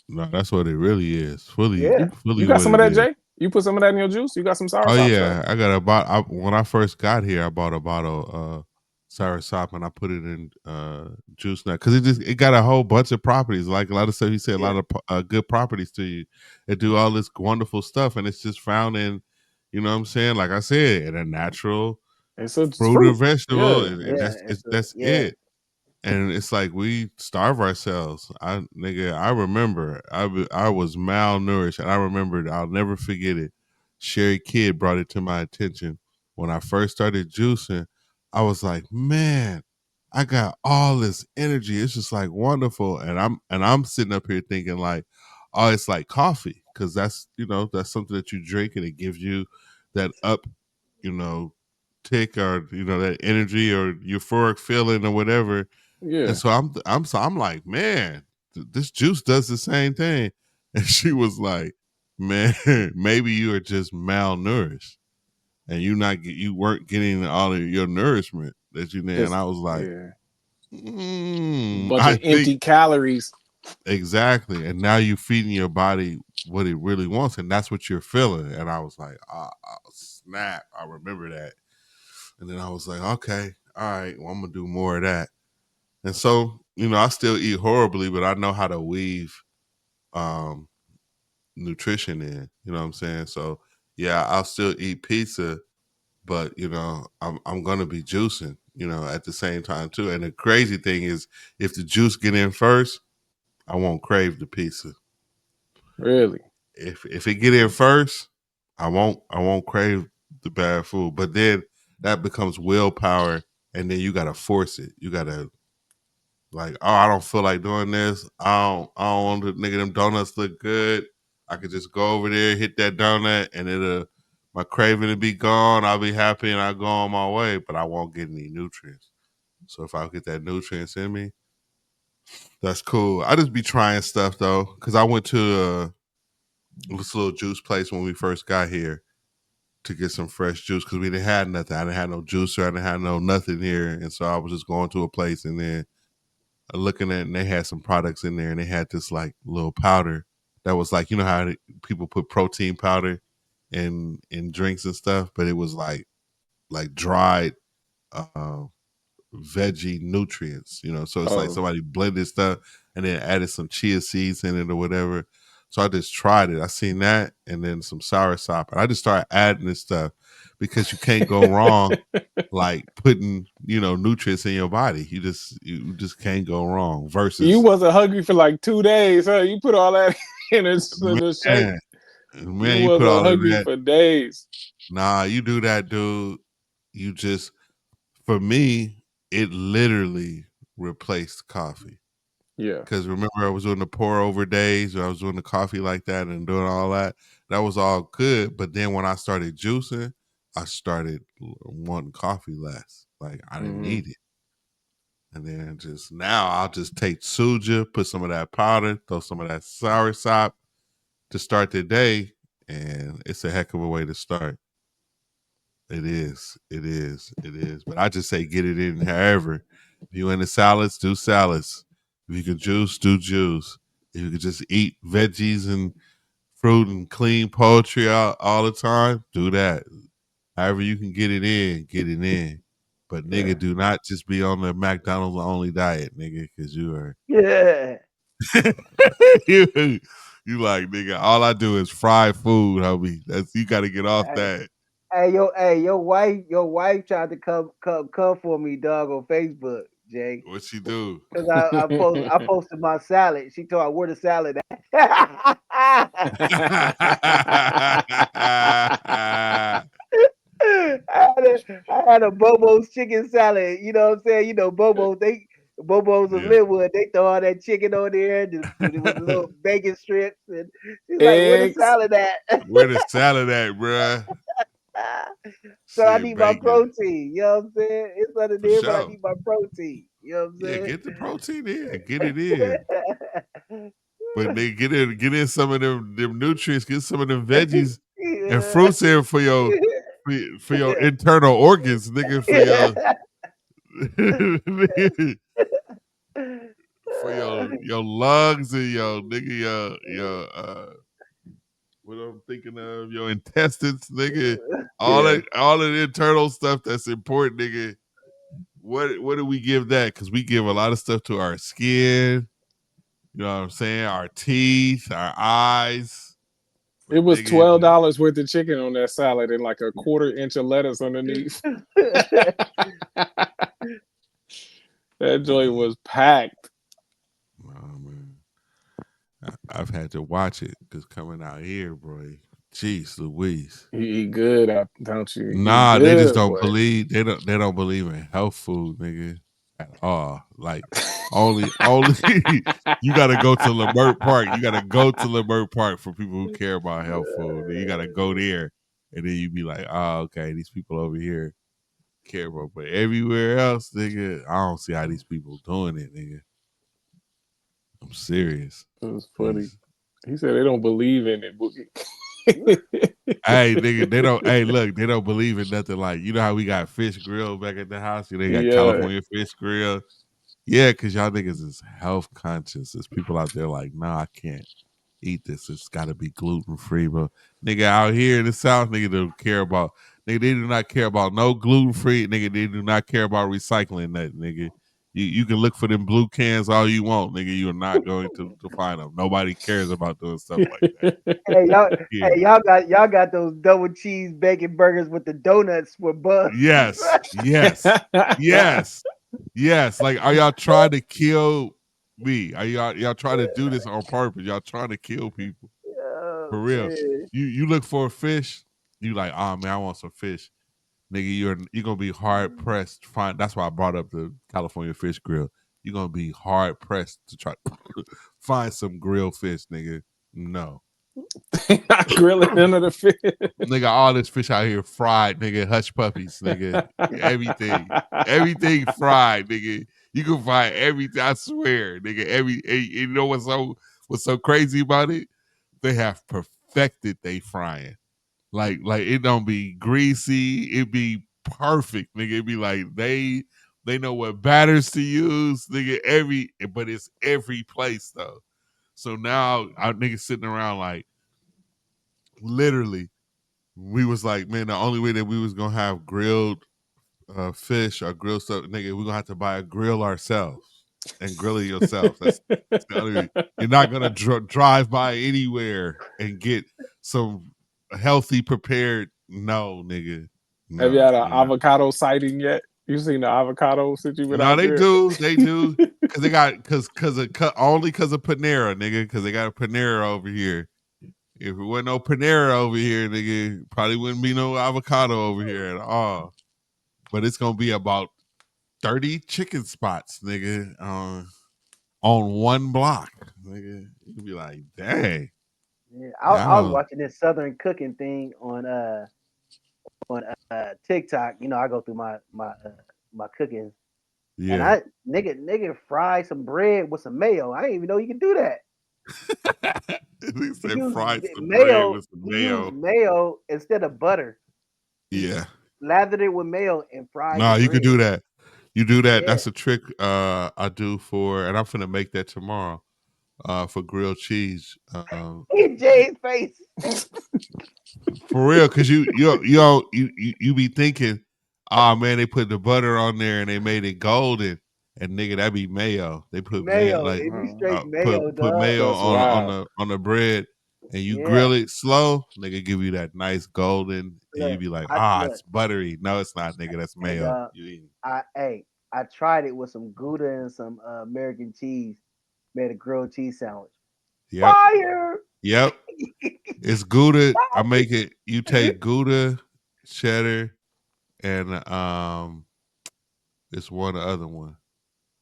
no, that's what it really is. Fully, Yeah. You fully got what some of it that, is. Jay? You put some of that in your juice? You got some sour Oh sop stuff? yeah, I got a bottle. When I first got here, I bought a bottle sour sop and I put it in juice now because it got a whole bunch of properties. Like a lot of stuff, he said a Yeah. lot of good properties to you. It do all this wonderful stuff, and it's just found in, what I'm saying. Like I said, in a natural It's fruit or fruit. vegetable, Yeah. and Yeah. that's Yeah. it. And it's like we starve ourselves. I remember I was malnourished, and I remembered, I'll never forget it. Sherry Kidd brought it to my attention when I first started juicing. I was like, man, I got all this energy. It's just like wonderful, and I'm sitting up here thinking like, oh, it's like coffee because that's something that you drink and it gives you that up, you know, tick or that energy or euphoric feeling or whatever. And Yeah. so I'm like, man, this juice does the same thing. And she was like, man, maybe you are just malnourished and you weren't getting all of your nourishment that you need. And Just I was like, yeah. Bunch I of think empty calories. exactly. And now you're feeding your body what it really wants, and that's what you're feeling. And I was like, snap. I remember that. And then I was like, okay, all right, well, I'm gonna do more of that. And so, I still eat horribly, but I know how to weave um, nutrition in. You know what I'm saying? So, yeah, I'll still eat pizza, but I'm gonna be juicing. At the same time too. And the crazy thing is, if the juice get in first, I won't crave the pizza. Really. If it get in first, I won't crave the bad food. But then that becomes willpower, and then you gotta force it. You gotta like, oh, I don't feel like doing this. I don't want to, nigga, them donuts look good. I could just go over there, hit that donut, and my craving will be gone. I'll be happy and I'll go on my way, but I won't get any nutrients. So if I get that nutrients in me, that's cool. I just be trying stuff though, because I went to this little juice place when we first got here to get some fresh juice because we didn't have nothing. I didn't have no juicer. I didn't have no nothing here, and so I was just going to a place and then looking at it, and they had some products in there, and they had this like little powder that was like, how people put protein powder in drinks and stuff, but it was like dried uh, veggie nutrients, so it's like Oh, somebody blended stuff and then added some chia seeds in it or whatever. So I just tried it. I seen that and then some sour sop. And I just started adding this stuff because you can't go wrong like putting, nutrients in your body. You just can't go wrong You versus wasn't hungry for like 2 days, huh? You put all that in a shake. man, You man, you put wasn't all of hungry that. for days. Nah, you do that, dude. You just for me, it literally replaced coffee. Yeah. Because remember, I was doing the pour over days, where I was doing the coffee like that and doing all that. That was all good. But then when I started juicing, I started wanting coffee less. Like I didn't Hmm. need it. And then just now, I'll just take suja, put some of that powder, throw some of that sour sop to start the day, and it's a heck of a way to start. It is. It is. It is. But I just say get it in however. If you into salads, do salads. If you can juice, do juice. If you could just eat veggies and fruit and clean poultry all the time, do that. However you can get it in, get it in. But Yeah. nigga, do not just be on the McDonald's only diet, nigga, because you are Yeah. you, you like nigga. All I do is fry food, homie. That's you got to get off Hey, that. hey, your wife tried to come for me, dog, on Facebook, Jay. What she do? Cause I posted my salad. She told I where the salad at. I had a Bobo's chicken salad. You know what I'm saying? You know Bobo's of Yeah. Linwood. They throw all that chicken on there with the little bacon strips, and she's like, "Where the Eggs. salad at?" Where the salad at, bruh? So I Shit, need my bacon. protein. You know what I'm saying? It's under For there, but I sure. need my protein. You know Yeah, what get the protein in. Get it in. I'm But they get in some of them nutrients, get some of them saying? veggies and fruits in for your internal organs, nigga, for your for your lungs and your nigga your what I'm thinking of, your intestines, nigga. All Yeah. that all of the internal stuff that's important, nigga. What do we give that? Because we give a lot of stuff to our skin, you know what I'm saying? Our teeth, our eyes. It But was nigga, $12 worth of chicken on that salad and like a quarter inch of lettuce underneath. That joint yeah, was packed. nah, man. I've had to watch it because coming out here, bro. Jeez Louise. You eat good, don't you? You eat Nah, they just good, don't boy. believe they don't believe in health food, nigga, at all. Like only you gotta go to Lamert Park. You gotta go to Lamert Park for people who care about health food. Then you gotta go there and then you be like, oh, okay, these people over here care about. But everywhere else, nigga, I don't see how these people doing it, nigga. I'm serious. It was funny. These He said they don't believe in it, Boogie. Hey, nigga, they don't. Hey, look, they don't believe in nothing. Like you know how we got fish grill back at the house. You know, they got Yeah. California fish grill. Yeah, because y'all niggas is health conscious. There's people out there like, nah, I can't eat this. It's got to be gluten free. But nigga out here in the South, nigga don't care about. Nigga, they do not care about no gluten free. Nigga, they do not care about recycling that. Nigga, you can look for them blue cans all you want. Nigga, you are not going to find them. Nobody cares about doing stuff like that. Hey y'all, Yeah. hey y'all got those double cheese bacon burgers with the donuts for buns. Yes. Yes. Yes. Yes. Like, are y'all trying to kill me? Are y'all trying to do this on purpose? Y'all trying to kill people Oh for real? man. You look for a fish. You like, oh man, I want some fish, nigga. You're gonna be hard pressed to find. That's why I brought up the California Fish Grill. You're gonna be hard pressed to try to find some grilled fish, nigga. No, Grilling under the fish. nigga, all this fish out here fried, nigga. Hush puppies, nigga. Everything fried, nigga. You can find everything. I swear, nigga. You know what's so crazy about it? They have perfected they frying. Like it don't be greasy. It be perfect, nigga. It be like they know what batters to use, nigga. But it's every place though. So now our niggas sitting around like literally we was like, man, the only way that we was gonna have grilled fish or grilled stuff, nigga, we gonna have to buy a grill ourselves. and grill it yourself. That's the only. You're not gonna drive by anywhere and get some healthy prepared. No, nigga. Have you No, had an you're not. avocado sighting yet? You seen the avocado since you been No, out they there? do. They do. Cause they got only cause of Panera, nigga. Cause they got a Panera over here. If it wasn't no Panera over here, nigga, probably wouldn't be no avocado over here at all. But it's gonna be about 30 chicken spots, nigga, on one block, nigga. You'd be like, dang, Yeah, I was y'all, watching this Southern cooking thing on TikTok. You know, I go through my cooking, and yeah. I nigga fry some bread with some mayo. I didn't even know you could do that. They You said use fry some bread mayo. with some You use mayo. mayo instead of butter. You Yeah. lathered it with mayo and fried the Nah, you could bread. do that. You do that. Yeah, That's a trick I do for, and I'm finna make that tomorrow. For grilled cheese. in Jay's face. For real, cause you be thinking, oh man, they put the butter on there and they made it golden, and nigga, that be mayo. They put mayo Mayo. like It be Oh, straight mayo, put dog. mayo that's wild. on the bread, and you Yeah. grill it slow, nigga, give you that nice golden, and you Look, be like, I look. it's buttery. No, it's not, nigga. That's Hey, mayo. dog. You eating? I tried it with some Gouda and some American cheese. Made a grilled cheese sandwich. Yep, Fire! yep. It's Gouda. I make it. You take Gouda, cheddar, and it's one other one.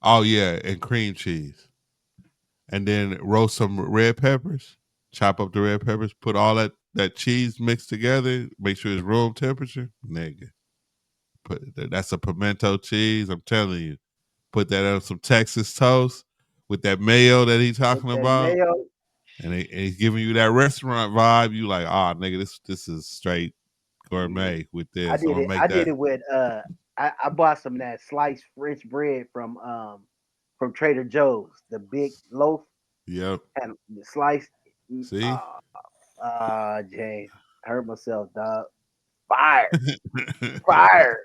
Oh yeah, and cream cheese. And then roast some red peppers. Chop up the red peppers. Put all that cheese mixed together. Make sure it's room temperature. Nigga, that's a pimento cheese. I'm telling you. Put that on some Texas toast with that mayo that he With talking that about, mayo. and he's giving you that restaurant vibe. You like, nigga, this is straight Yeah. gourmet with this. I'm gonna I make did that. it with I bought some of that sliced French bread from Trader Joe's, the big loaf Yep. and sliced See. James. I hurt myself, dog. Fire. Fire.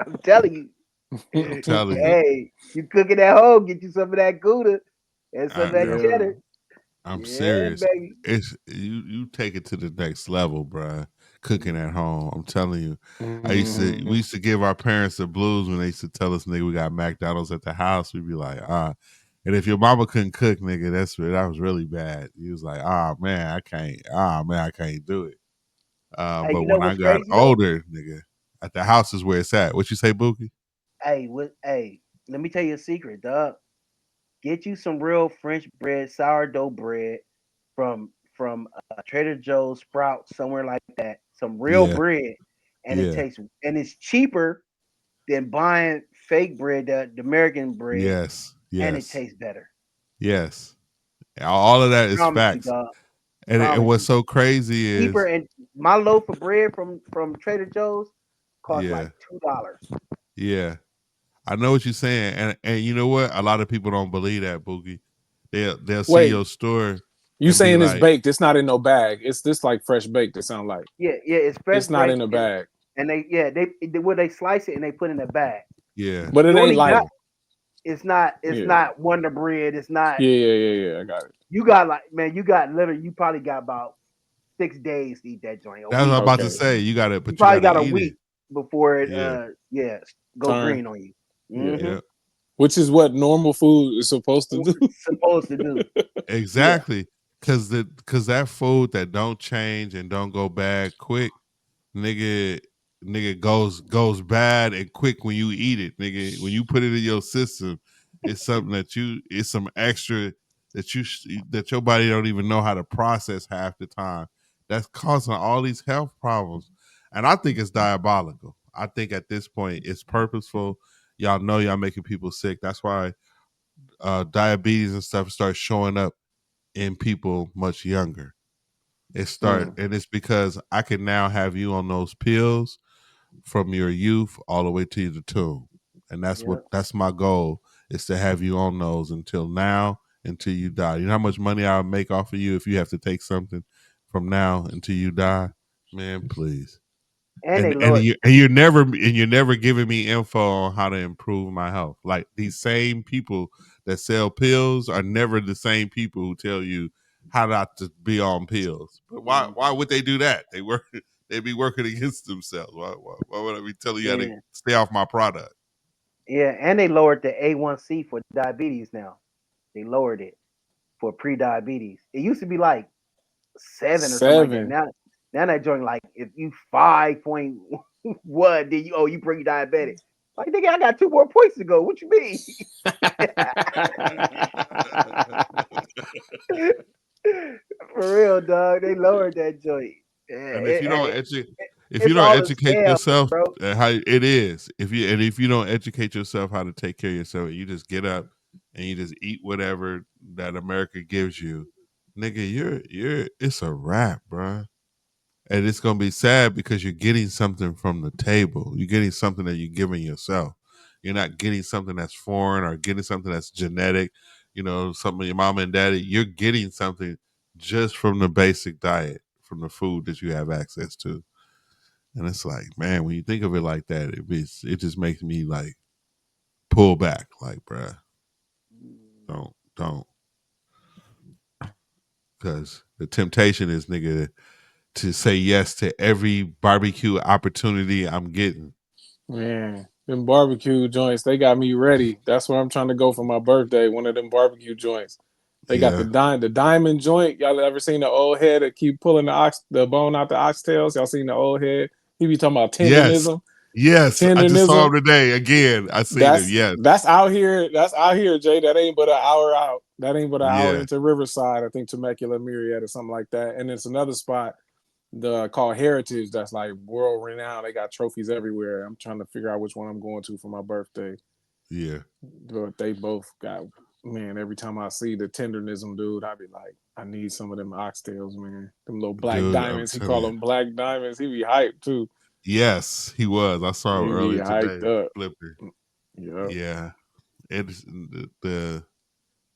I'm telling I'm you. telling you. Hey, you cooking at home, get you some of that Gouda and some of I, that I'm Yeah. cheddar. I'm Yeah, serious. baby. It's you take it to the next level, bruh. Cooking at home. I'm telling you. We Mhm. used to give our parents the blues when they used to tell us, nigga, we got McDonald's at the house. We'd be like, ah. And if your mama couldn't cook, nigga, that was really bad. He was like, man, I can't. Man, I can't do it. Hey, But you know when I what's got crazy though? older, nigga, at the house is where it's at. What you say, Bookie? Hey, let me tell you a secret, dog. Get you some real French bread, sourdough bread from Trader Joe's, Sprouts, somewhere like that. Some real Yeah, bread, and yeah, it's cheaper than buying fake bread, the American bread, yes, and it yes, tastes better. yes. All of that is Promise you, facts. dog. And Promise what's you. so crazy Cheaper, is, and my loaf of bread from Trader Joe's costs like yeah, $2. yeah. I know what you're saying, and you know what? A lot of people don't believe that, Boogie. They'll see Wait, your store you and be saying it's like, baked? It's not in no bag. It's this like fresh baked. It sound like Yeah, it's fresh it's not break, in a bag, and they slice it and they put it in a bag. yeah, but it You ain't only got like it's yeah, not Wonder Bread. It's not yeah. I got it. you got like man, you got literally you probably got about 6 days to eat that joint, a that's what I'm week. about to Okay, say. You got it, You but you probably got to got a eat it. week before it Yeah, go turn green on you. yeah, Hmm. yeah, which is what normal food is supposed to do. Supposed to do. Yeah. exactly. Cause that food that don't change and don't go bad quick, nigga, goes bad and quick when you eat it, nigga. When you put it in your system, it's something it's some extra that your body don't even know how to process half the time. That's causing all these health problems, and I think it's diabolical. I think at this point it's purposeful. Y'all know y'all making people sick. That's why diabetes and stuff start showing up in people much younger. Mm. And it's because I can now have you on those pills from your youth all the way to the tomb. And Yeah. that's my goal is to have you on those until now, until you die. You know how much money I would make off of you if you have to take something from now until you die? Man, please. And they and lowered. you're never giving me info on how to improve my health. Like these same people that sell pills are never the same people who tell you how not to be on pills. But why would they do that? They be working against themselves. Why would I be telling you how to Yeah, stay off my product? yeah, and they lowered the A1C for diabetes now. They lowered it for pre-diabetes. It used to be like 7 or something like that. Seven. Now that joint like if you 5.1, then you pre-diabetic. Like nigga, I got 2 more points to go. What you mean? For real, dog. They lowered that joint. Yeah, And if you don't if you it's don't all a educate scam, yourself bro. how it is, if you don't educate yourself how to take care of yourself, you just get up and you just eat whatever that America gives you, nigga, you're it's a wrap, bruh. And it's gonna be sad because you're getting something from the table. You're getting something that you're giving yourself. You're not getting something that's foreign or getting something that's genetic. You know, something your mama and daddy. You're getting something just from the basic diet, from the food that you have access to. And it's like, man, when you think of it like that, it just makes me like pull back, like, bruh, don't, because the temptation is, nigga, to say yes to every barbecue opportunity I'm getting. Man, them barbecue joints, they got me ready. That's where I'm trying to go for my birthday. One of them barbecue joints. They got Yeah. the diamond joint. Y'all ever seen the old head that keep pulling the bone out the oxtails? Y'all seen the old head? He be talking about Yes. tendonism. Yes. I just saw Tendonism. him today. Again, I seen him. Yes. That's out here. That's out here, Jay. That ain't but an hour out. That ain't but an hour Yeah. into Riverside. I think Temecula, Myriad, or something like that. And it's another spot the called Heritage that's like world renowned. They got trophies everywhere. I'm trying to figure out which one I'm going to for my birthday. Yeah. But they both got, man. Every time I see the tendernism dude, I be like, I need some of them oxtails, man. Them little black Dude, I'm diamonds. He call telling you. them black diamonds. He be hyped too. Yes, he was. I saw him He be earlier today. hyped up. Flipping. Yeah. Yeah. It's the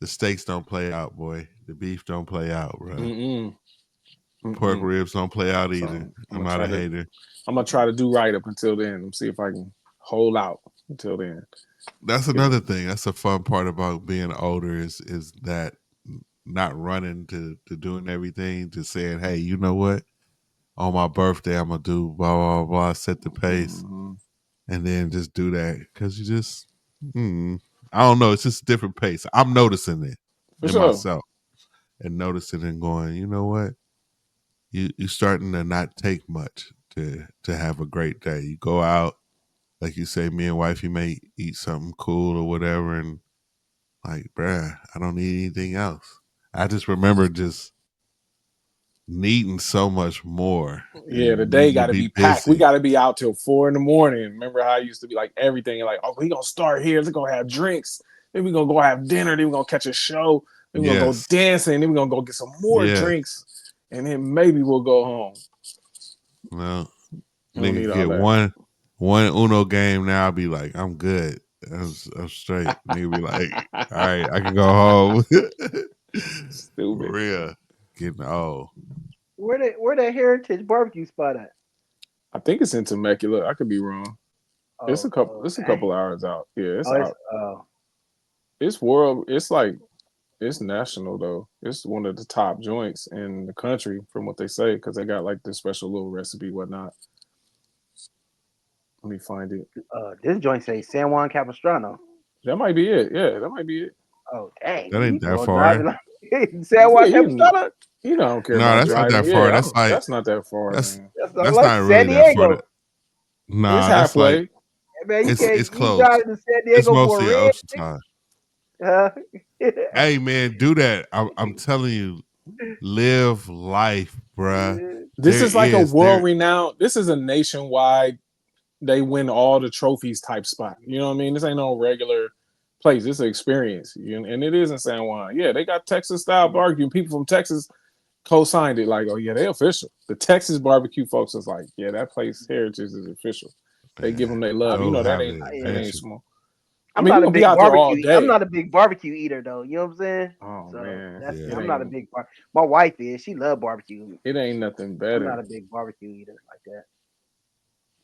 steaks don't play out, boy. The beef don't play out, bro. Mm-mm. Pork Mm-mm. ribs don't play out So either. I'm I'm gonna not try a to hater. do right up until then. And see if I can hold out until then. That's Get another it. thing. That's the fun part about being older is that not running to doing everything, to saying, hey, you know what? On my birthday, I'm gonna do blah blah blah, set the pace, Mm-hmm. and then just do that because you just, I don't know. It's just a different pace. I'm noticing it For in sure. myself and noticing and going, you know what? You starting to not take much to have a great day. You go out, like you say, me and wifey may eat something cool or whatever, and like, bruh, I don't need anything else. I just remember just needing so much more Yeah, the and day needing to got to be be packed. We busy. got to be out till 4 in the morning. Remember how it used to be like everything like, oh, we gonna start here. We're gonna have drinks. Then we gonna go have dinner. Then we gonna catch a show. Then we gonna go Yes. dancing. Then we gonna go get some more Yeah. drinks, and then maybe we'll go home. Well, I don't nigga need all get that. one Uno game now. I'll be like, I'm good. I'm straight. Nigga be like, all right, I can go home. For Stupid. real. Getting old. Where that Heritage barbecue spot at? I think it's in Temecula. I could be wrong. It's a Oh, couple. oh, It's a dang. couple hours out. Yeah, it's Oh, it's out. It's world. It's like it's national though. It's one of the top joints in the country from what they say because they got like this special little recipe whatnot. Let me find it. this joint say San Juan Capistrano. That might be it. Yeah, that might be it. Oh, dang, That nigga, ain't you that go driving far. like San Yeah, Juan Capistrano. you know I don't care No, about that's not that driving. far. Yeah, That's like that's not that far, that's man. That's that's like not San really that far. Diego. It's Nah, that's like halfway. Man, it's you close. driving to San It's Diego for a mostly red, Oceanside. nigga? Hey man, do that. I'm telling you, live life, bruh. This is like a world There. renowned. This is a nationwide. They win all the trophies type spot. You know what I mean? This ain't no regular place. This is an experience, and it is in San Juan. Yeah, they got Texas style barbecue. People from Texas co-signed it. Like, oh yeah, they official. The Texas barbecue folks is like, yeah, that place Heritage is official. They give them Man, their love. You go know have an that ain't adventure. small. I I'm mean, we're not a gonna be big out there all barbecue. I'm day. not a big barbecue eater though. You know what I'm saying? Oh So man, that's Yeah. it I'm not a ain't big My wife is. She love barbecue. it ain't nothing I'm not better. a big barbecue eater like that.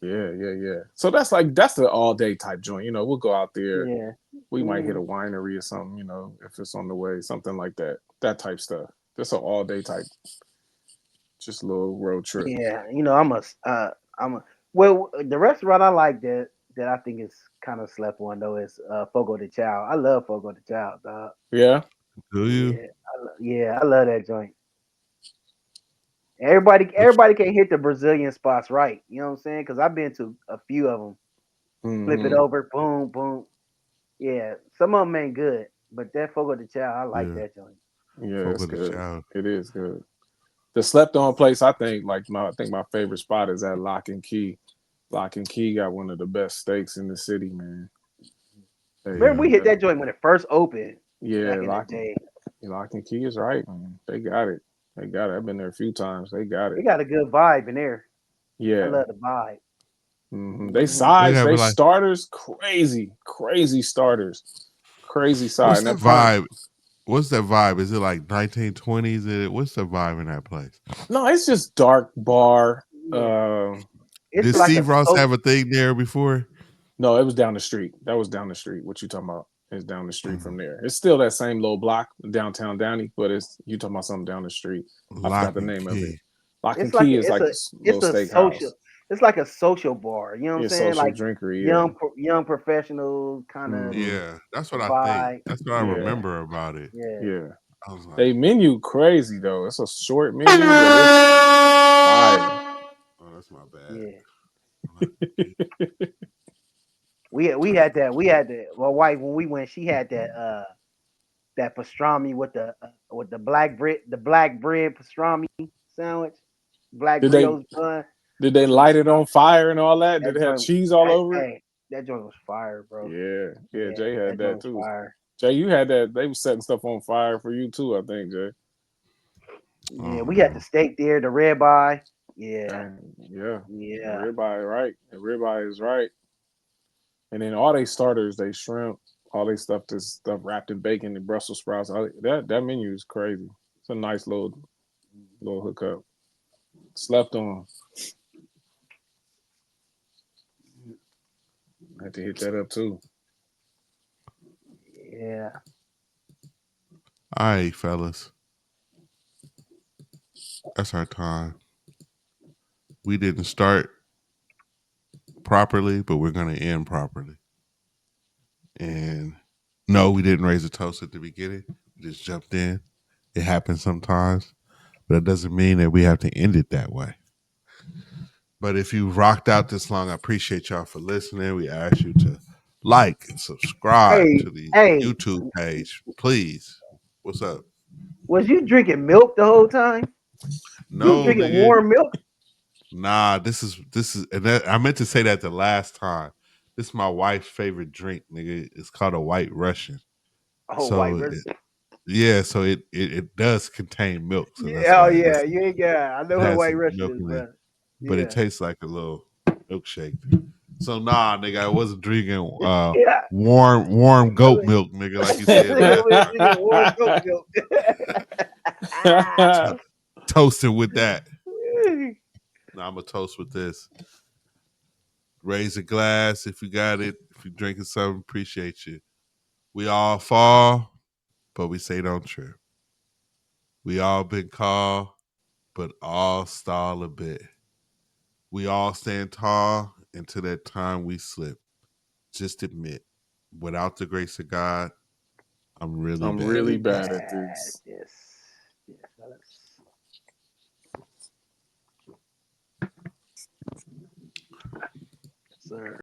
Yeah. So that's the all day type joint. We'll go out there. Yeah. We might hit a Mm, winery or something. If it's on the way, something like that. That type stuff. Just an all day type, just a little road trip. yeah. I'm a. Well, the restaurant I like that I think is kind of slept on though is Fogo de Chao. I love Fogo de Chao, dog. Yeah. Do you? Yeah, yeah, I love that joint. Everybody can't hit the Brazilian spots right. You know what I'm saying? Because I've been to a few of them. Flip it Hmm. over, boom, boom. Yeah, some of them ain't good, but that Fogo de Chao, I like Yeah. that joint. Yeah, it's Fogo de good. Chao. It is good. The slept on place, I think, I think my favorite spot is at Lock and Key. Lock and Key got one of the best steaks in the city, man. They, Remember Yeah. we hit that joint when it first opened yeah, back in the day. Lock and Key is right, man. They got it. They got it. I've been there a few times. They got It it. got a good vibe in there. I Yeah. love the vibe. They Hmm. They sides, have they like, starters, crazy starters, crazy side. what's And the that front, vibe? What's that vibe? Is it like 1920s? What's the vibe in that place? no, it's just dark bar. Yeah, it's Did like a Steve Ross so. have a thing there before? No, it was down the street. That was down the street. What you talking about? It's down the street from there. It's still that same little block, downtown Downey, but it's you talking about something down the street. I forgot Lock the and name of it. key. Lock and It's like Key a, is it's like a a little it's a steakhouse. social. It's like a social bar. You know what I'm Yeah, saying? social Like drinkery. Yeah. young professional kind of Hmm. Yeah, that's what I think. vibe. That's what I Yeah, Yeah. remember about it. yeah, Yeah. I was like, They menu crazy though. It's a short menu, but it's fire. oh, that's my bad. yeah. Lock and key. We had that. My wife when we went, she had that pastrami with the black bread pastrami sandwich, black Did they brioche bun did they with the light it pastrami. on fire and all that? Did That it have joint, cheese all hey, over it? hey, that joint was fire, bro. Yeah. Yeah, Jay had that joint that was too. fire. Jay, you had that. They was setting stuff on fire for you too. I think Jay. Yeah, we had the Um, steak there, the ribeye. Yeah, Dang, yeah. And yeah, ribeye, right? And ribeye is right. And then all they starters, they shrimp, all they stuff, this stuff wrapped in bacon and Brussels sprouts. That menu is crazy. It's a nice little hookup. Slept on. I had to hit that up too. yeah. all right, fellas, that's our time. We didn't start properly, but we're gonna end properly. And no, we didn't raise a toast at the beginning. We just jumped in. It happens sometimes, but it doesn't mean that we have to end it that way. But if you rocked out this long, I appreciate y'all for listening. We ask you to like and subscribe Hey, to the hey, YouTube page, please. What's up? was you drinking milk the whole time? You was No, drinking nigga. warm milk? Nah, this is and that, I meant to say that the last time. This is my wife's favorite drink, nigga. It's called a white Russian. Oh, white So version. yeah, so it does contain milk, so that's Oh why yeah, you ain't got. I know it what a has white some Russian milk is, in it, brother. but it Yeah, tastes like a little milkshake. So nah, nigga, I wasn't drinking yeah. warm I goat mean, milk, nigga, like you said nigga last was time. drinking warm goat milk. To- Toasting with that. Now I'm gonna toast with this. Raise a glass if you got it. If you're drinking something, appreciate you. We all fall, but we say don't trip. We all been called, but all stall a bit. We all stand tall until that time we slip. Just admit, without the grace of God, I'm really I'm bad really Really at this. bad at bad. this. Yes, yes, fellas. Sir.